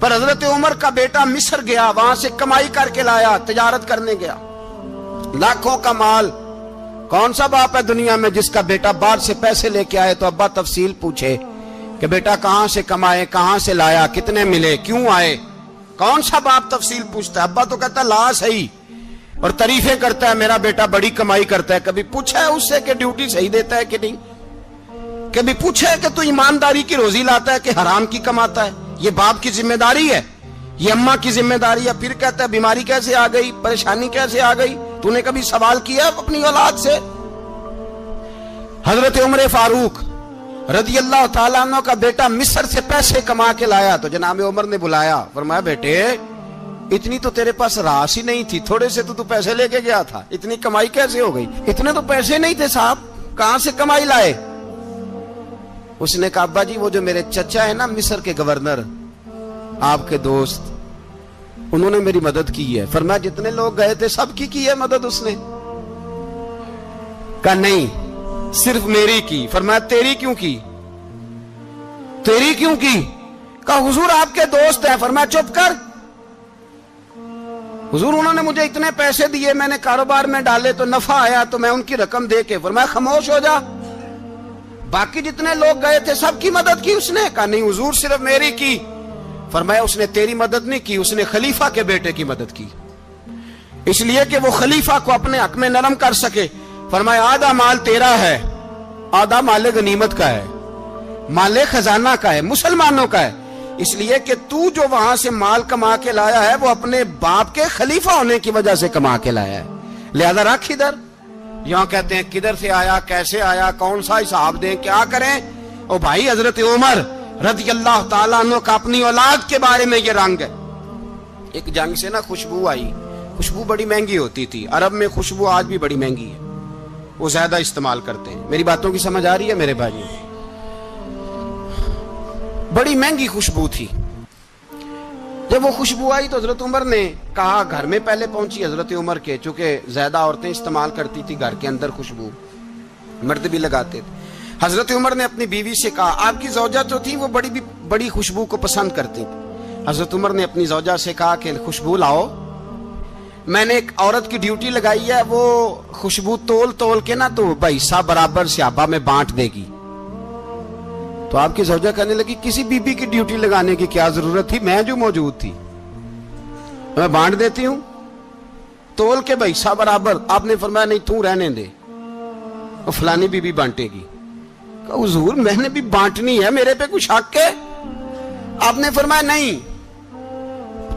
پر حضرت عمر کا بیٹا مصر گیا, وہاں سے کمائی کر کے لایا, تجارت کرنے گیا, لاکھوں کا مال. کون سا باپ ہے دنیا میں جس کا بیٹا باہر سے پیسے لے کے آئے تو ابا تفصیل پوچھے کہ بیٹا کہاں سے کمائے, کہاں سے لایا, کتنے ملے, کیوں آئے؟ کون سا باپ تفصیل پوچھتا ہے؟ ابا تو کہتا ہے لا صحیح, اور تعریفیں کرتا ہے میرا بیٹا بڑی کمائی کرتا ہے. کبھی پوچھا ہے اس سے کہ ڈیوٹی صحیح دیتا ہے کہ نہیں؟ کبھی پوچھا ہے کہ تو ایمانداری کی روزی لاتا ہے کہ حرام کی کماتا ہے؟ یہ باپ کی ذمہ داری ہے, یہ اماں کی ذمہ داری ہے. پھر کہتا ہے بیماری کیسے آ گئی, پریشانی کیسے آ گئی؟ تو نے کبھی سوال کیا اپنی اولاد سے؟ حضرت عمر فاروق رضی اللہ تعالیٰ عنہ کا بیٹا مصر سے پیسے کما کے لایا تو جناب عمر نے بلایا, فرمایا بیٹے اتنی تو تیرے پاس راس ہی نہیں تھی, تھوڑے سے تو پیسے لے کے گیا تھا, اتنی کمائی کیسے ہو گئی؟ اتنے تو پیسے نہیں تھے صاحب, کہاں سے کمائی لائے؟ اس نے کہا ابا جی وہ جو میرے چچا ہے نا مصر کے گورنر, آپ کے دوست, انہوں نے میری مدد کی ہے. فرمایا جتنے لوگ گئے تھے سب کی ہے مدد اس نے؟ کہا نہیں صرف میری کی. فرمایا تیری کیوں کی؟ تیری کیوں کی؟ کہا حضور آپ کے دوست ہیں. فرمایا چپ کر, حضور انہوں نے مجھے اتنے پیسے دیے, میں نے کاروبار میں ڈالے تو نفع آیا تو میں ان کی رقم دے کے. فرمایا خاموش ہو جا, باقی جتنے لوگ گئے تھے سب کی مدد کی اس نے؟ کہا نہیں حضور صرف میری کی. فرمایا اس نے تیری مدد نہیں کی, اس نے خلیفہ کے بیٹے کی مدد کی, اس لیے کہ وہ خلیفہ کو اپنے حق میں نرم کر سکے. فرمایا آدھا مال تیرا ہے, آدھا مال غنیمت کا ہے, مال خزانہ کا ہے, مسلمانوں کا ہے, اس لیے کہ تو جو وہاں سے مال کما کے لایا ہے وہ اپنے باپ کے خلیفہ ہونے کی وجہ سے کما کے لایا ہے, لہذا رکھ ادھر. یہاں کہتے ہیں کدھر سے آیا, کیسے آیا, کون سا حساب دیں, کیا کریں؟ او بھائی حضرت عمر رضی اللہ تعالیٰ عنہ کا اپنی اولاد کے بارے میں یہ رنگ ہے. ایک جنگ سے نا خوشبو آئی, خوشبو بڑی مہنگی ہوتی تھی, عرب میں خوشبو آج بھی بڑی مہنگی ہے, وہ زیادہ استعمال کرتے ہیں. میری باتوں کی سمجھ آ رہی ہے میرے بھائی؟ بڑی مہنگی خوشبو تھی. جب وہ خوشبو آئی تو حضرت عمر نے کہا, گھر میں پہلے پہنچی حضرت عمر کے, چونکہ زیادہ عورتیں استعمال کرتی تھی گھر کے اندر خوشبو, مرد بھی لگاتے تھے. حضرت عمر نے اپنی بیوی سے کہا, آپ کی زوجہ جو تھی وہ بڑی خوشبو کو پسند کرتی تھی. حضرت عمر نے اپنی زوجہ سے کہا کہ خوشبو لاؤ, میں نے ایک عورت کی ڈیوٹی لگائی ہے, وہ خوشبو تول کے نا تو حصہ برابر صحابہ میں بانٹ دے گی. تو آپ کی زوجہ کہنے لگی, کسی بی بی کی ڈیوٹی لگانے کی کیا ضرورت تھی, میں جو موجود تھی میں بانٹ دیتی ہوں تول کے حصہ برابر. آپ نے فرمایا نہیں تو رہنے دے, اور فلانی بی بی بانٹے گی. کہا حضور میں نے بھی بانٹنی ہے, میرے پہ کچھ حق ہے؟ آپ نے فرمایا نہیں,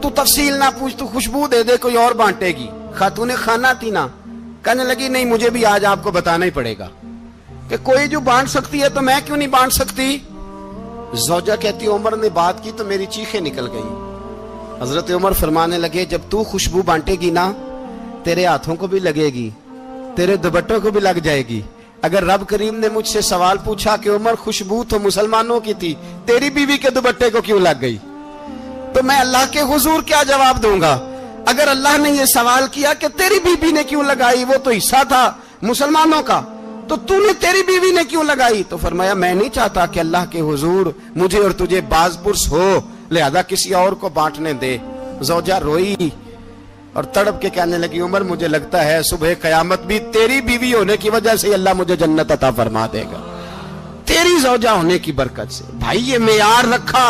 تو تفصیل نہ پوچھ, تو خوشبو دے دے, کوئی اور بانٹے گی. خاتون خانہ تھی نا, کہنے لگی نہیں مجھے بھی آج آپ کو بتانا ہی پڑے گا کہ کوئی جو بانٹ سکتی ہے تو میں کیوں نہیں بانٹ سکتی. زوجہ کہتی عمر نے بات کی تو میری چیخیں نکل گئی. حضرت عمر فرمانے لگے, جب تو خوشبو بانٹے گی نا تیرے ہاتھوں کو بھی لگے گی, تیرے دوپٹوں کو بھی لگ جائے گی. اگر رب کریم نے مجھ سے سوال پوچھا کہ عمر خوشبو تو مسلمانوں کی تھی, تیری بیوی کے دوپٹے کو کیوں لگ گئی, تو میں اللہ کے حضور کیا جواب دوں گا؟ اگر اللہ نے یہ سوال کیا کہ تیری بیوی نے کیوں لگائی, وہ تو حصہ تھا مسلمانوں کا, تو نے تیری بیوی نے کیوں لگائی؟ تو فرمایا میں نہیں چاہتا کہ اللہ کے حضور مجھے اور تجھے باز پرس ہو, لہذا کسی اور کو بانٹنے دے. زوجہ روئی اور تڑپ کے کہنے لگی, عمر مجھے لگتا ہے صبح قیامت بھی تیری بیوی ہونے کی وجہ سے اللہ مجھے جنت عطا فرما دے گا, تیری زوجہ ہونے کی برکت سے. بھائی یہ معیار رکھا,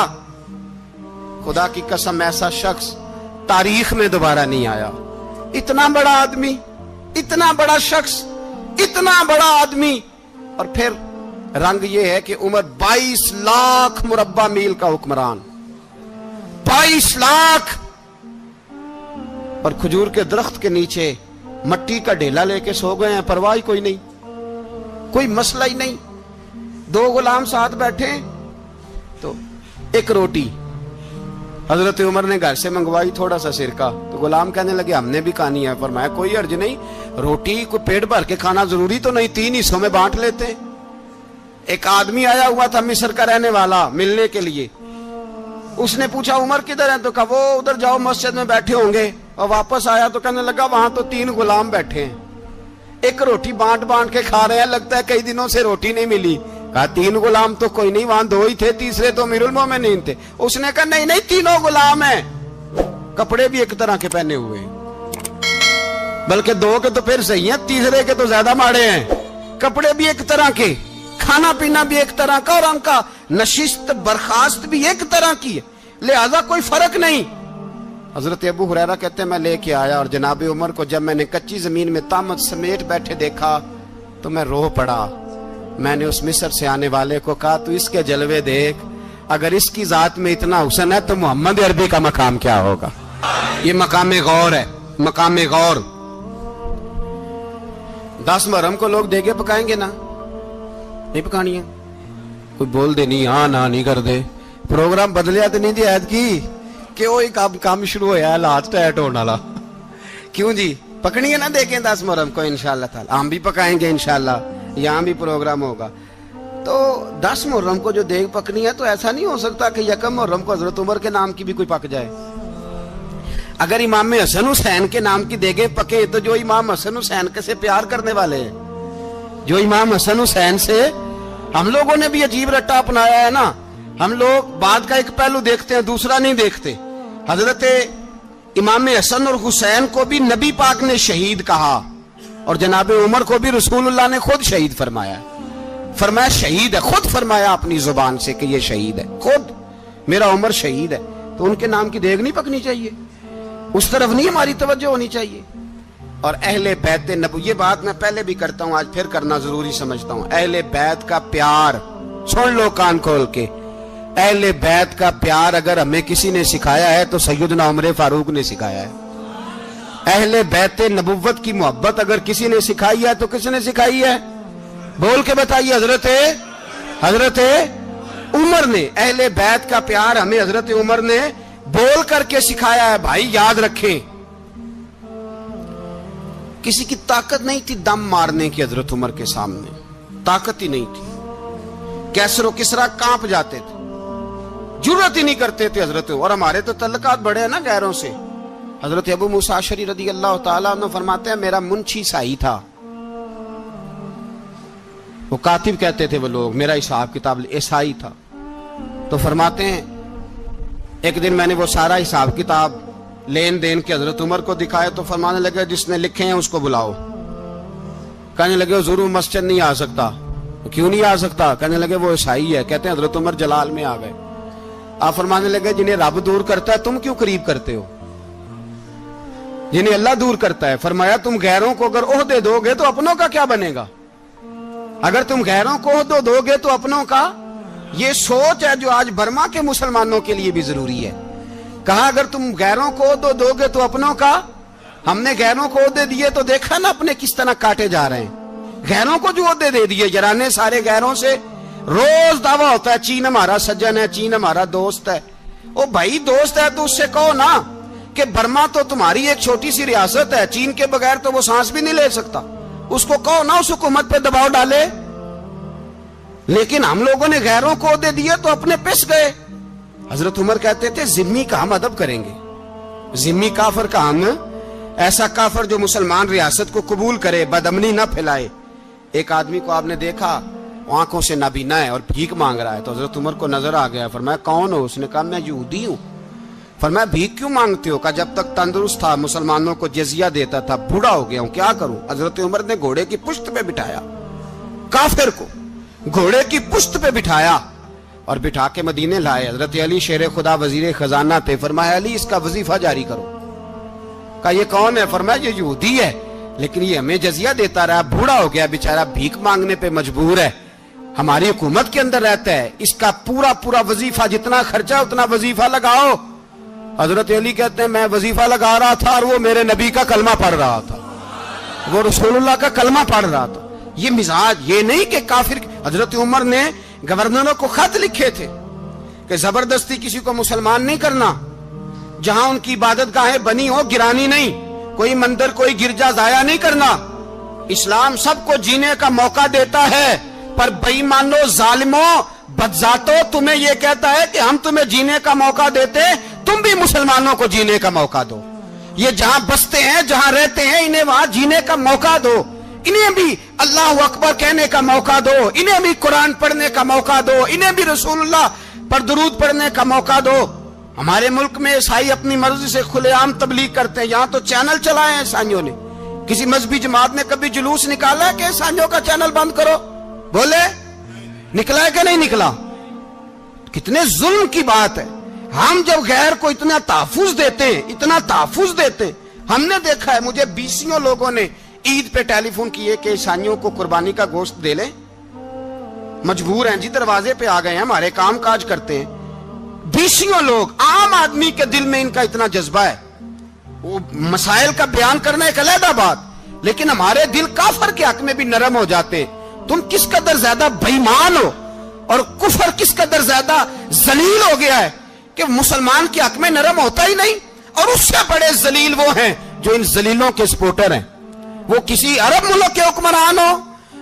خدا کی قسم ایسا شخص تاریخ میں دوبارہ نہیں آیا. اتنا بڑا آدمی, اتنا بڑا شخص, اتنا بڑا آدمی, اور پھر رنگ یہ ہے کہ عمر 22 لاکھ مربع میل کا حکمران, 22 لاکھ, اور کھجور کے درخت کے نیچے مٹی کا ڈھیلا لے کے سو گئے ہیں, پرواہ کوئی نہیں, کوئی مسئلہ ہی نہیں. 2 غلام ساتھ بیٹھے تو ایک روٹی حضرت عمر نے گھر سے منگوائی, تھوڑا سا سرکہ, تو غلام کہنے لگے ہم نے بھی کھانی ہے. فرمایا کوئی حرج نہیں, روٹی کو پیٹ بھر کے کھانا ضروری تو نہیں, 3 حصوں میں بانٹ لیتے. ایک آدمی آیا ہوا تھا مصر کا رہنے والا ملنے کے لیے, اس نے پوچھا عمر کدھر ہے, تو کہا وہ ادھر جاؤ مسجد میں بیٹھے ہوں گے. اور واپس آیا تو کہنے لگا وہاں تو 3 غلام بیٹھے ہیں, ایک روٹی بانٹ کے کھا رہے ہیں, لگتا ہے کئی دنوں سے روٹی نہیں ملی. کہا 3 غلام تو کوئی نہیں, وہاں 2 ہی تھے, تیسرے تو امیر المومنین تھے. اس نے کہا نہیں 3 غلام ہیں, کپڑے بھی ایک طرح کے پہنے ہوئے, بلکہ 2 کے تو پھر صحیح ہیں, تیسرے کے تو زیادہ ماڑے ہیں. کپڑے بھی ایک طرح کے, کھانا پینا بھی ایک طرح کا, اور ان کا نشست برخاست بھی ایک طرح کی ہے, لہذا کوئی فرق نہیں. حضرت ابو ہریرہ کہتے ہیں میں لے کے آیا, اور جناب عمر کو جب میں نے کچی زمین میں تامت سمیٹ بیٹھے دیکھا تو میں رو پڑا. میں نے اس مصر سے آنے والے کو کہا تو اس کے جلوے دیکھ, اگر اس کی ذات میں اتنا حسن ہے تو محمد عربی کا مقام کیا ہوگا. یہ مقام غور ہے, مقام غور. 10 محرم کو لوگ دیگے پکائیں گے نا, نہیں پکانی ہے, کوئی بول دے نہیں, ہاں نہ نہیں کر دے, پروگرام بدلیا تو نہیں دی عید کی کہ وہ کام شروع ہویا ہے لات ٹائٹ ہونے والا. کیوں جی, پکنی ہے نا دیکھیں 10 محرم کو انشاءاللہ تعالی, ہم بھی پکائیں گے انشاءاللہ, یہاں بھی پروگرام ہوگا. تو 10 محرم کو جو دیگ پکنی ہے تو ایسا نہیں ہو سکتا کہ 1 محرم کو حضرت عمر کے نام کی بھی کوئی پک جائے. اگر امام حسن حسین کے نام کی دیگیں پکے تو جو امام حسن حسین سے پیار کرنے والے ہیں, جو امام حسن حسین سے, ہم لوگوں نے بھی عجیب رٹا اپنایا ہے نا, ہم لوگ بات کا ایک پہلو دیکھتے ہیں دوسرا نہیں دیکھتے. حضرت امام حسن اور حسین کو بھی نبی پاک نے شہید کہا, اور جناب عمر کو بھی رسول اللہ نے خود شہید فرمایا. فرمایا شہید ہے, خود فرمایا اپنی زبان سے کہ یہ شہید ہے, خود میرا عمر شہید ہے. تو ان کے نام کی دیگ نہیں پکنی چاہیے, اس طرف نہیں ہماری توجہ ہونی چاہیے. اور اہل بیت نبوی, یہ بات میں پہلے بھی کرتا ہوں, آج پھر کرنا ضروری سمجھتا ہوں. اہل بیت کا پیار, سن لو کان کھول کے, اہل بیت کا پیار اگر ہمیں کسی نے سکھایا ہے تو سیدنا عمر فاروق نے سکھایا ہے. اہل بیت نبوت کی محبت اگر کسی نے سکھائی ہے تو کس نے سکھائی ہے؟ بول کے بتائیے. حضرت عمر نے. اہل بیت کا پیار ہمیں حضرت عمر نے بول کر کے سکھایا ہے. بھائی یاد رکھیں, کسی کی طاقت نہیں تھی دم مارنے کی حضرت عمر کے سامنے, طاقت ہی نہیں تھی. کیسر و کسرا کانپ جاتے تھے, जुर्रत ही नहीं करते थे हजरत। और हमारे तो तल्लकात बड़े हैं ना गैरों से। हजरत अबू मूसा अशरी रदी अल्लाह ताला अन्हु फरमाते हैं मेरा मुंशी ईसाई था, वो कातिब कहते थे वो लोग, मेरा हिसाब किताब ईसाई था। तो फरमाते हैं एक दिन मैंने वो सारा हिसाब किताब लेन देन के हजरत उमर को दिखाया तो फरमाने लगे जिसने लिखे हैं उसको बुलाओ। कहने लगे हुजूर मस्जिद नहीं आ सकता। क्यों नहीं आ सकता? कहने लगे वो ईसाई है। कहते हैं हजरत उमर जलाल में आ गए। आप फरमाने लगे जिन्हें रब दूर करता है तुम क्यों करीब करते हो? जिन्हें अल्लाह दूर करता है। फरमाया तुम गैरों को अगर ओहदे दोगे तो अपनों का क्या बनेगा? अगर तुम गैरों को ओहदे दोगे तो अपनों का। ये सोच है जो आज बर्मा के मुसलमानों के लिए भी जरूरी है। कहा अगर तुम गैरों को ओहदे दोगे तो अपनों का। हमने गैरों को ओहदे दिए तो देखा ना अपने किस तरह काटे जा रहे हैं। गैरों को जो ओहदे दे दिए जराने सारे गैरों से। रोज दावा होता है चीन हमारा सज्जन है, चीन हमारा दोस्त है। ओ भाई दोस्त है तो उससे कहो ना कि बर्मा तो तुम्हारी एक छोटी सी रियासत है, चीन के बगैर तो वो सांस भी नहीं ले सकता। उसको कहो ना उस हुकूमत पे दबाव डाले। लेकिन हम लोगों ने गैरों को दे दिए तो अपने पिस गए। हजरत उमर कहते थे जिम्मी का हम अदब करेंगे, जिम्मी काफर का हम, ऐसा काफर जो मुसलमान रियासत को कबूल करे, बदअमनी ना फैलाए। एक आदमी को आपने देखा आंखों से नाबीना है और भीख मांग रहा है तो हजरत उमर को नजर आ गया। फरमाया कौन हो? उसने कहा मैं यहूदी हूं। फरमाया भीख क्यों मांगते हो? कहा जब तक तंदुरुस्त था मुसलमानों को जजिया देता था, बूढ़ा हो गया हूं क्या करूं? हजरत उमर ने घोड़े की पुश्त पे बिठाया, काफिर को घोड़े की पुश्त पे बिठाया और बिठा के मदीने लाए। हजरत अली शेर खुदा वजीर खजाना थे। फरमाया अली इसका वजीफा जारी करो। कहा ये कौन है? फरमाया ये यहूदी है लेकिन ये हमें जजिया देता रहा, बूढ़ा हो गया बेचारा, भीख मांगने पे मजबूर है, हमारी हुकूमत के अंदर रहता है, इसका पूरा पूरा वजीफा जितना खर्चा उतना वजीफा लगाओ। हजरत अली कहते हैं मैं वजीफा लगा रहा था और वो मेरे नबी का कलमा पढ़ रहा था, वो रसूलुल्लाह का कलमा पढ़ रहा था। ये मिजाज, ये नहीं कि काफिर। हजरत उमर ने गवर्नरों को खत लिखे थे कि जबरदस्ती किसी को मुसलमान नहीं करना, जहां उनकी इबादत गाहें बनी हो गिरानी नहीं, कोई मंदिर कोई गिरजा जाया नहीं करना। इस्लाम सबको जीने का मौका देता है पर बेईमानो जालिमो बदजातो तुम्हें यह कहता है कि हम तुम्हें जीने का मौका देते, तुम भी मुसलमानों को जीने का मौका दो। ये जहां बसते हैं जहां रहते हैं इन्हें वहां जीने का मौका दो, इन्हें भी अल्लाह अकबर कहने का मौका दो, इन्हें भी कुरान पढ़ने का मौका दो, इन्हें भी रसूलुल्लाह पर दुरूद पढ़ने का मौका दो। हमारे मुल्क में ईसाई अपनी मर्जी से खुलेआम तबलीग करते हैं। यहां तो चैनल चलाए हैं ईसाइयों ने। किसी मजहबी जमात ने कभी जुलूस निकाला है कि ईसाइयों का चैनल बंद करो? बोले निकला है कि नहीं निकला? कितने जुल्म की बात है। हम जब गैर को इतना तहफुज देते हैं, इतना तहफुज देते हैं, हमने देखा है, मुझे बीसियों लोगों ने ईद पे टेलीफोन किए कि ईसाइयों को कुर्बानी का गोश्त दे लें, मजबूर हैं जी, दरवाजे पे आ गए हैं, हमारे काम काज करते हैं। बीसियों लोग, आम आदमी के दिल में इनका इतना जज्बा है, वो मसाइल का बयान करना एक अलग बात, लेकिन हमारे दिल काफर के हक में भी नरम हो जाते हैं। तुम किस कदर ज्यादा बेईमान हो और कुफर किस कदर ज्यादा जलील हो गया है कि मुसलमान के हक में नरम होता ही नहीं। और उससे बड़े जलील वो हैं जो इन जलीलों के सपोर्टर हैं, वो किसी अरब मुल्क के हुक्मरान हो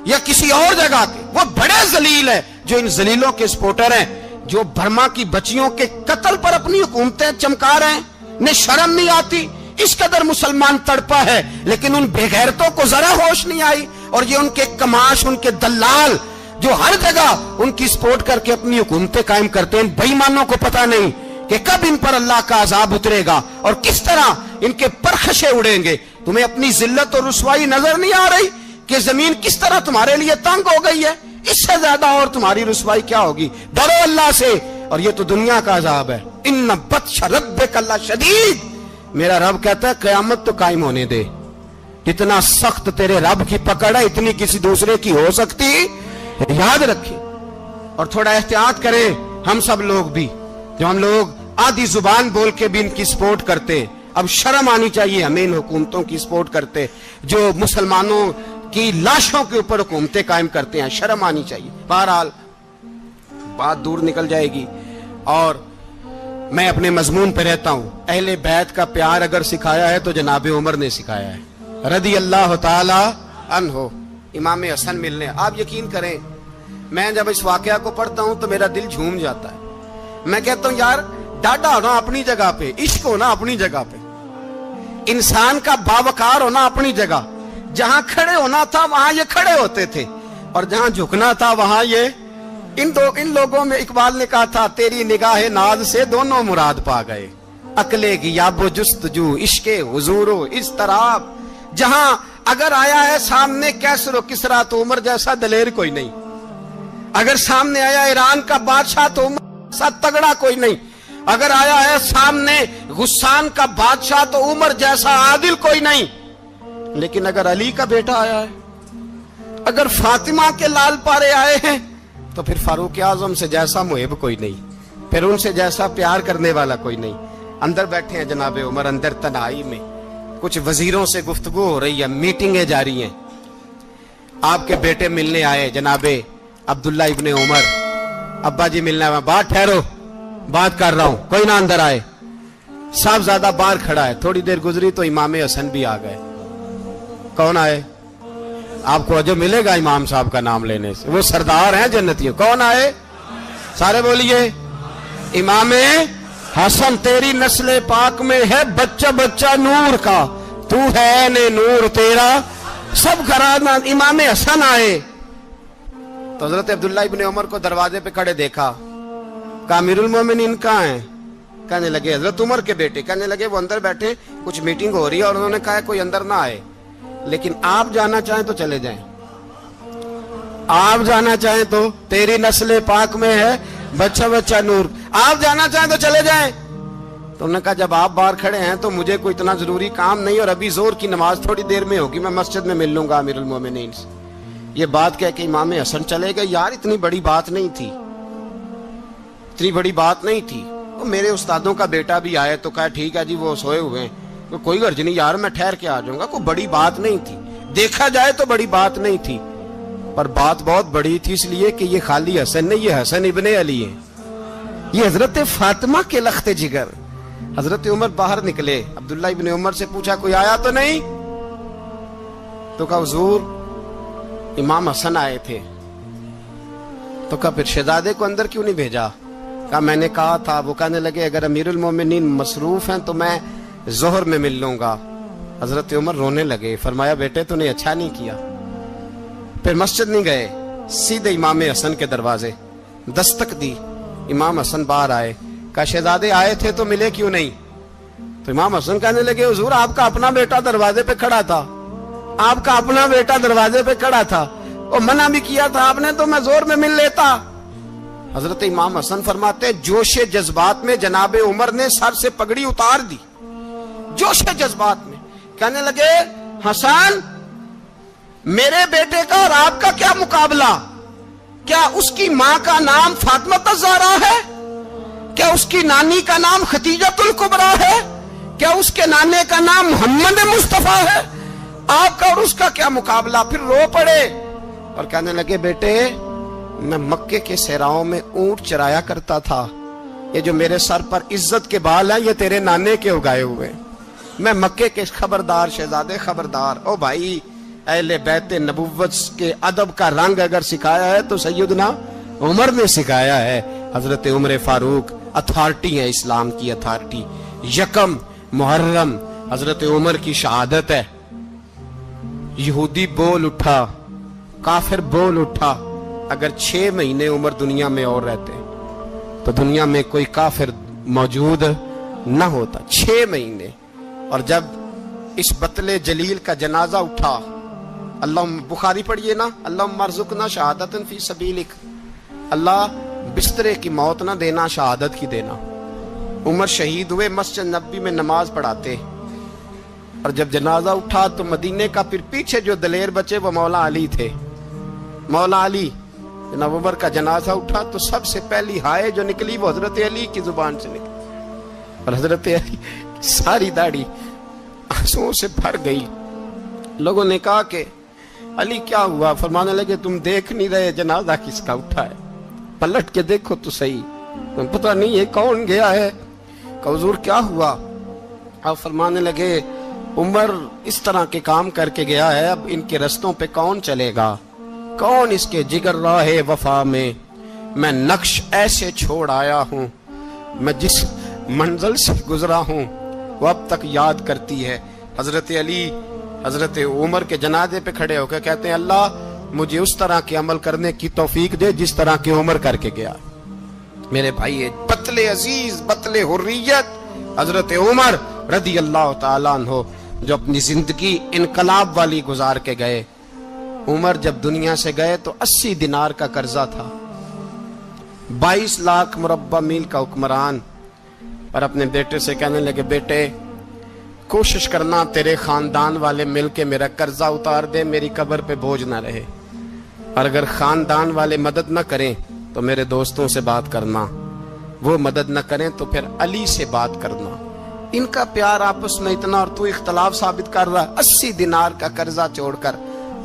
या किसी और जगह के, वो बड़े जलील है जो इन जलीलों के सपोर्टर हैं, जो बर्मा की बच्चियों के कत्ल पर अपनी हुकूमतें चमका रहे हैं। ने शर्म नहीं आती, इस कदर मुसलमान तड़पा है लेकिन उन बेगैरतों को जरा होश नहीं आई। और ये उनके कमाश, उनके दलाल जो हर जगह उनकी सपोर्ट करके अपनी हुकूमतें कायम करते हैं, बेईमानों को पता नहीं कि कब इन पर अल्लाह का अजाब उतरेगा और किस तरह इनके परखशे उड़ेंगे। तुम्हें अपनी जिल्लत और रुसवाई नजर नहीं आ रही कि जमीन किस तरह तुम्हारे लिए तंग हो गई है? इससे ज्यादा और तुम्हारी रुसवाई क्या होगी? डरो अल्लाह से, और ये तो दुनिया का अजाब है। इन्ना बत्श रब्बिक शदीद, मेरा रब कहता है कयामत तो कायम होने दे। इतना सख्त तेरे रब की पकड़ है, इतनी किसी दूसरे की हो सकती? याद रखें और थोड़ा एहतियात करें हम सब लोग भी, जो हम लोग आधी जुबान बोल के भी इनकी सपोर्ट करते। अब शर्म आनी चाहिए हमें इन हुकूमतों की सपोर्ट करते जो मुसलमानों की लाशों के ऊपर हुकूमतें कायम करते हैं, शर्म आनी चाहिए। बहरहाल बात दूर निकल जाएगी और मैं अपने मजमून पे रहता हूं। अहले बैत का प्यार अगर सिखाया है तो जनाबे उमर ने सिखाया है, रदी अल्लाह ताला अन्हो, इमाम हसन मिलने। आप यकीन करें मैं जब इस वाकया को पढ़ता हूं तो मेरा दिल झूम जाता है। میں کہتا ہوں یار ڈاڈا ہونا اپنی جگہ پہ, عشق ہونا اپنی جگہ پہ, انسان کا باوقار ہونا اپنی جگہ. جہاں کھڑے ہونا تھا وہاں یہ کھڑے ہوتے تھے, اور جہاں جھکنا تھا وہاں یہ. ان لوگوں میں اقبال نے کہا تھا تیری نگاہ ناز سے دونوں مراد پا گئے, عقلے کی یاب و جستجو, عشق حضور و اضطراب. جہاں اگر آیا ہے سامنے کیسر و کسرا تو عمر جیسا دلیر کوئی نہیں, اگر سامنے آیا ایران کا بادشاہ تو عمر جیسا تگڑا کوئی نہیں, اگر آیا ہے سامنے غسان کا بادشاہ تو عمر جیسا عادل کوئی نہیں. لیکن اگر علی کا بیٹا آیا ہے, اگر فاطمہ کے لال پارے آئے ہیں, تو پھر فاروق اعظم سے جیسا محب کوئی نہیں, پھر ان سے جیسا پیار کرنے والا کوئی نہیں. اندر بیٹھے ہیں جناب عمر, اندر تنہائی میں کچھ وزیروں سے گفتگو ہو رہی ہے, میٹنگیں جاری ہیں. آپ کے بیٹے ملنے آئے جناب عبداللہ ابن عمر, ابا جی ملنا ہے, بات ٹھہرو بات کر رہا ہوں, کوئی نہ اندر آئے. صاحبزادہ باہر کھڑا ہے, تھوڑی دیر گزری تو امام حسن بھی آ گئے. کون آئے؟ آپ کو جو ملے گا امام صاحب کا نام لینے سے, وہ سردار ہیں جنتیوں. کون آئے؟ سارے بولیے. امام حسن تیری نسل پاک میں ہے بچہ بچہ نور کا, تو ہے نے نور تیرا سب گھرانہ. امام حسن آئے تو حضرت عبداللہ ابن عمر کو دروازے پہ کھڑے دیکھا, کہا امیر المومنین کہاں ہیں؟ کہنے لگے حضرت عمر کے بیٹے. کہنے لگے وہ اندر بیٹھے, کچھ میٹنگ ہو رہی ہے, اور انہوں نے کہا کوئی اندر نہ آئے, لیکن آپ جانا چاہیں تو چلے جائیں, آپ جانا چاہیں تو تیری نسل پاک میں ہے بچہ بچہ نور, آپ جانا چاہیں تو چلے جائیں. تو انہوں نے کہا جب آپ باہر کھڑے ہیں تو مجھے کوئی اتنا ضروری کام نہیں, اور ابھی زور کی نماز تھوڑی دیر میں ہوگی, میں مسجد میں مل لوں گا امیر المومنین سے. یہ بات کہہ کے امام حسن چلے گئے. یار اتنی بڑی بات نہیں تھی, اتنی بڑی بات نہیں تھی. میرے استادوں کا بیٹا بھی آئے تو کہا ٹھیک ہے جی وہ سوئے ہوئے ہیں, کوئی غرض نہیں یار میں ٹھہر کے آ جاؤں گا, کوئی بڑی بات نہیں تھی. دیکھا جائے تو بڑی بات نہیں تھی, پر بات بہت بڑی تھی, اس لیے کہ یہ خالی حسن نہیں, یہ حسن ابن علی ہے, یہ حضرت فاطمہ کے لخت جگر. حضرت عمر باہر نکلے, عبداللہ ابن عمر سے پوچھا کوئی آیا تو نہیں؟ تو کہا حضور امام حسن آئے تھے. تو کہا پھر شہزادے کو اندر کیوں نہیں بھیجا؟ کہا میں نے کہا تھا. وہ کہنے لگے اگر امیر المومنین مصروف ہیں تو میں ظہر میں مل لوں گا. حضرت عمر رونے لگے, فرمایا بیٹے تو نے اچھا نہیں کیا. پھر مسجد نہیں گئے, سیدھے امام حسن کے دروازے دستک دی. امام حسن باہر آئے, کہا شہزادے آئے تھے تو ملے کیوں نہیں؟ تو امام حسن کہنے لگے حضور آپ کا اپنا بیٹا دروازے پہ کھڑا تھا, آپ کا اپنا بیٹا دروازے پہ کھڑا تھا, اور منع بھی کیا تھا آپ نے تو میں زور میں مل لیتا. حضرت امام حسن فرماتے جوش جذبات میں جناب عمر نے سر سے پگڑی اتار دی, جوش جذبات میں. کہنے لگے حسن میرے بیٹے کا اور آپ کا کیا مقابلہ؟ کیا اس کی ماں کا نام فاطمہ الزہرا ہے؟ کیا اس کی نانی کا نام ختیجۃ الکبریٰ ہے؟ کیا اس کے نانے کا نام محمد مصطفیٰ ہے؟ آپ کا اور اس کا کیا مقابلہ؟ پھر رو پڑے اور کہنے لگے بیٹے میں مکے کے صحراؤں میں اونٹ چرایا کرتا تھا, یہ جو میرے سر پر عزت کے بال ہیں یہ تیرے نانے کے اگائے ہوئے, میں مکے کے خبردار شہزادے خبردار. او بھائی اہل بیت نبوت کے ادب کا رنگ اگر سکھایا ہے تو سیدنا عمر نے سکھایا ہے. حضرت عمر فاروق اتھارٹی ہے, اسلام کی اتھارٹی. یکم محرم حضرت عمر کی شہادت ہے. یہودی بول اٹھا, کافر بول اٹھا, اگر 6 مہینے عمر دنیا میں اور رہتے تو دنیا میں کوئی کافر موجود نہ ہوتا. 6 مہینے. اور جب اس بطل جلیل کا جنازہ اٹھا, اللہ بخاری پڑھیے نا, اللہم ارزقنا شہادت فی سبیلک, اللہ بسترے کی موت نہ دینا, شہادت کی دینا. عمر شہید ہوئے, مسجد نبوی میں نماز پڑھاتے, اور جب جنازہ اٹھا تو مدینے کا پھر پیچھے جو دلیر بچے وہ مولا علی تھے. مولا علی, جناب عمر کا جنازہ اٹھا تو سب سے پہلی ہائے جو نکلی وہ حضرت علی کی زبان سے نکلی, اور حضرت علی ساری داڑھی آنسوؤں سے بھر گئی. لوگوں نے کہا کہ علی کیا ہوا؟ فرمانے لگے تم دیکھ نہیں رہے جنازہ کس کا اٹھا ہے, پلٹ کے دیکھو تو صحیح, تم پتہ نہیں یہ کون گیا ہے. کہ حضور کیا ہوا؟ آپ فرمانے لگے عمر اس طرح کے کام کر کے گیا ہے, اب ان کے رستوں پہ کون چلے گا؟ کون اس کے جگر راہ وفا میں؟ میں نقش ایسے چھوڑ آیا ہوں میں جس منزل سے گزرا ہوں وہ اب تک یاد کرتی ہے۔ حضرت علی حضرت عمر کے جنازے پہ کھڑے ہو کے کہتے ہیں اللہ مجھے اس طرح کے عمل کرنے کی توفیق دے جس طرح کی عمر کر کے گیا۔ میرے بھائی بطل عزیز بطل حریت حضرت عمر رضی اللہ تعالیٰ عنہ جو اپنی زندگی انقلاب والی گزار کے گئے۔ عمر جب دنیا سے گئے تو 80 دینار کا قرضہ تھا، 22 لاکھ مربع میل کا حکمران، اور اپنے بیٹے سے کہنے لگے بیٹے کوشش کرنا تیرے خاندان والے مل کے میرا قرضہ اتار دے، میری قبر پہ بوجھ نہ رہے، اور اگر خاندان والے مدد نہ کریں تو میرے دوستوں سے بات کرنا، وہ مدد نہ کریں تو پھر علی سے بات کرنا، ان کا پیار آپس میں اتنا اور تو اختلاف ثابت کر رہا۔ 80 دینار کا قرضہ چھوڑ کر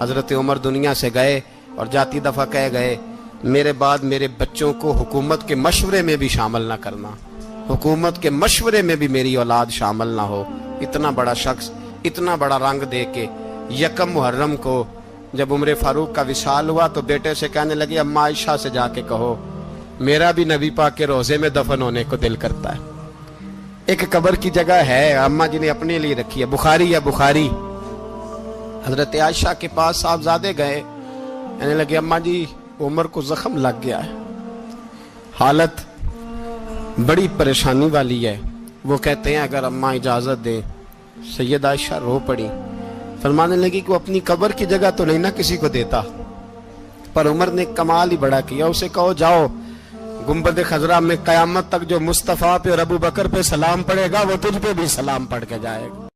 حضرت عمر دنیا سے گئے اور جاتی دفعہ کہہ گئے میرے بعد میرے بچوں کو حکومت کے مشورے میں بھی شامل نہ کرنا، حکومت کے مشورے میں بھی میری اولاد شامل نہ ہو۔ اتنا بڑا شخص اتنا بڑا رنگ دے کے یکم محرم کو جب عمر فاروق کا وصال ہوا تو بیٹے سے کہنے لگے اماں عائشہ سے جا کے کہو میرا بھی نبی پاک کے روزے میں دفن ہونے کو دل کرتا ہے۔ ایک قبر کی جگہ ہے اماں جی نے اپنے لیے رکھی ہے، بخاری یا بخاری۔ حضرت عائشہ کے پاس صاحبزادے گئے، کہنے لگے اماں جی عمر کو زخم لگ گیا ہے، حالت بڑی پریشانی والی ہے۔ وہ کہتے ہیں اگر اماں اجازت دیں۔ سید عائشہ رو پڑی، فرمانے لگی کہ وہ اپنی قبر کی جگہ تو نہیں نہ کسی کو دیتا، پر عمر نے کمال ہی بڑا کیا، اسے کہو جاؤ گنبد خضرا میں قیامت تک جو مصطفیٰ پہ اور ابو بکر پہ سلام پڑے گا وہ تجھ پہ بھی سلام پڑھ کے جائے گا۔